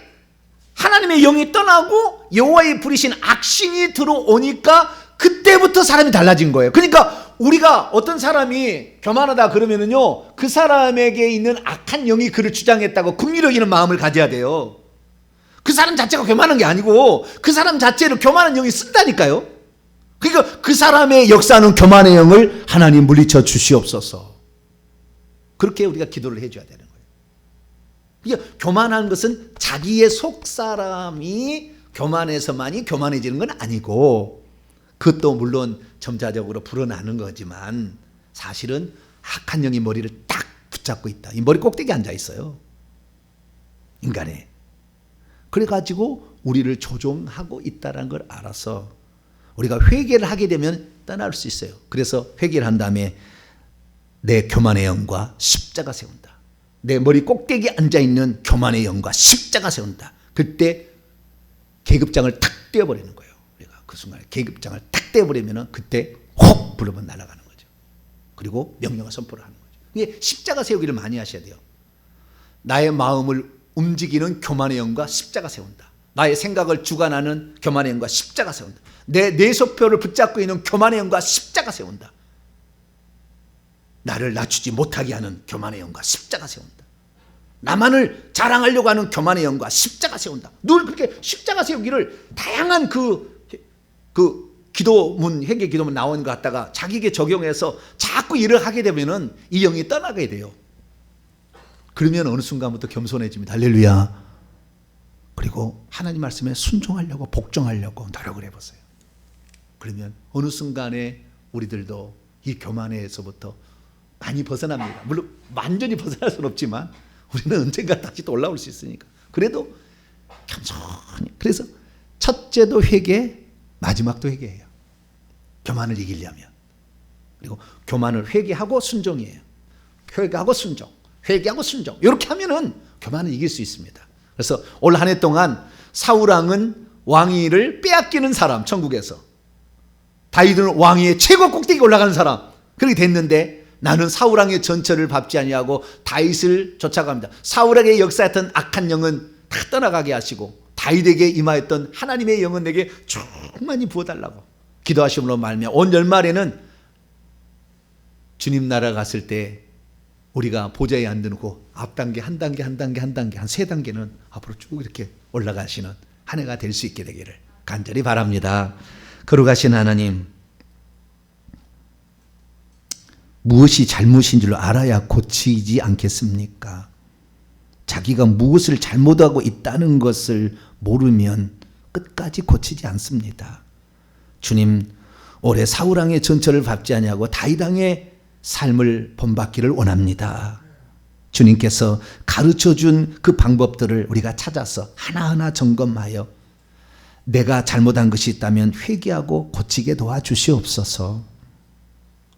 하나님의 영이 떠나고 여호와의 부리신 악신이 들어오니까 그때부터 사람이 달라진 거예요. 그러니까 우리가 어떤 사람이 교만하다 그러면은요, 그 사람에게 있는 악한 영이 그를 주장했다고 긍휼히 여기는 마음을 가져야 돼요. 그 사람 자체가 교만한 게 아니고 그 사람 자체를 교만한 영이 쓴다니까요. 그러니까 그 사람의 역사하는 교만의 영을 하나님 물리쳐 주시옵소서. 그렇게 우리가 기도를 해줘야 되는 거예요. 그러니까 교만한 것은 자기의 속사람이 교만해서만이 교만해지는 건 아니고, 그것도 물론 점차적으로 불어나는 거지만 사실은 악한 영이 머리를 딱 붙잡고 있다. 이 머리 꼭대기에 앉아 있어요. 인간의. 그래가지고 우리를 조종하고 있다는 걸 알아서 우리가 회개를 하게 되면 떠날 수 있어요. 그래서 회개를 한 다음에 내 교만의 영과 십자가 세운다. 내 머리 꼭대기에 앉아있는 교만의 영과 십자가 세운다. 그때 계급장을 탁 떼어버리는 거예요. 우리가 그 순간에 계급장을 탁 떼어버리면 그때 혹 부르면 날아가는 거죠. 그리고 명령을 선포를 하는 거죠. 이게 십자가 세우기를 많이 하셔야 돼요. 나의 마음을 움직이는 교만의 영과 십자가 세운다. 나의 생각을 주관하는 교만의 영과 십자가 세운다. 내 뇌소표를 붙잡고 있는 교만의 영과 십자가 세운다. 나를 낮추지 못하게 하는 교만의 영과 십자가 세운다. 나만을 자랑하려고 하는 교만의 영과 십자가 세운다. 늘 그렇게 십자가 세우기를 다양한 그 기도문, 회개 기도문 나오는 것 갖다가 자기에게 적용해서 자꾸 일을 하게 되면은 이 영이 떠나게 돼요. 그러면 어느 순간부터 겸손해집니다. 할렐루야. 그리고 하나님 말씀에 순종하려고, 복종하려고 노력을 해보세요. 그러면 어느 순간에 우리들도 이 교만에서부터 많이 벗어납니다. 물론 완전히 벗어날 수는 없지만 우리는 언젠가 다시 또 올라올 수 있으니까. 그래도 겸손히. 그래서 첫째도 회개, 마지막도 회개예요. 교만을 이기려면. 그리고 교만을 회개하고 순종이에요. 회개하고 순종. 회개하고 순종. 이렇게 하면은 교만을 이길 수 있습니다. 그래서 올 한 해 동안 사울왕은 왕위를 빼앗기는 사람, 천국에서. 다윗은 왕위의 최고 꼭대기에 올라가는 사람. 그렇게 됐는데 나는 사울왕의 전철을 밟지 아니하고 다윗을 쫓아갑니다. 사울에게 역사했던 악한 영은 다 떠나가게 하시고 다윗에게 임하였던 하나님의 영은 내게 충만히 부어달라고 기도하심으로 말미암아 온 열말에는 주님 나라 갔을 때 우리가 보좌에 앉고 앞 단계, 한 단계, 한 단계, 한 단계, 한 세 단계는 앞으로 쭉 이렇게 올라가시는 한 해가 될 수 있게 되기를 간절히 바랍니다. 거룩하신 하나님, 무엇이 잘못인 줄 알아야 고치지 않겠습니까? 자기가 무엇을 잘못하고 있다는 것을 모르면 끝까지 고치지 않습니다. 주님, 올해 사울왕의 전철을 밟지 아니하고 다윗왕의 삶을 본받기를 원합니다. 주님께서 가르쳐준 그 방법들을 우리가 찾아서 하나하나 점검하여 내가 잘못한 것이 있다면 회개하고 고치게 도와주시옵소서.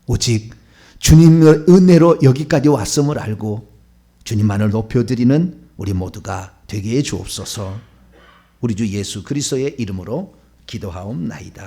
오직 주님의 은혜로 여기까지 왔음을 알고 주님만을 높여드리는 우리 모두가 되게 해 주옵소서. 우리 주 예수 그리스도의 이름으로 기도하옵나이다.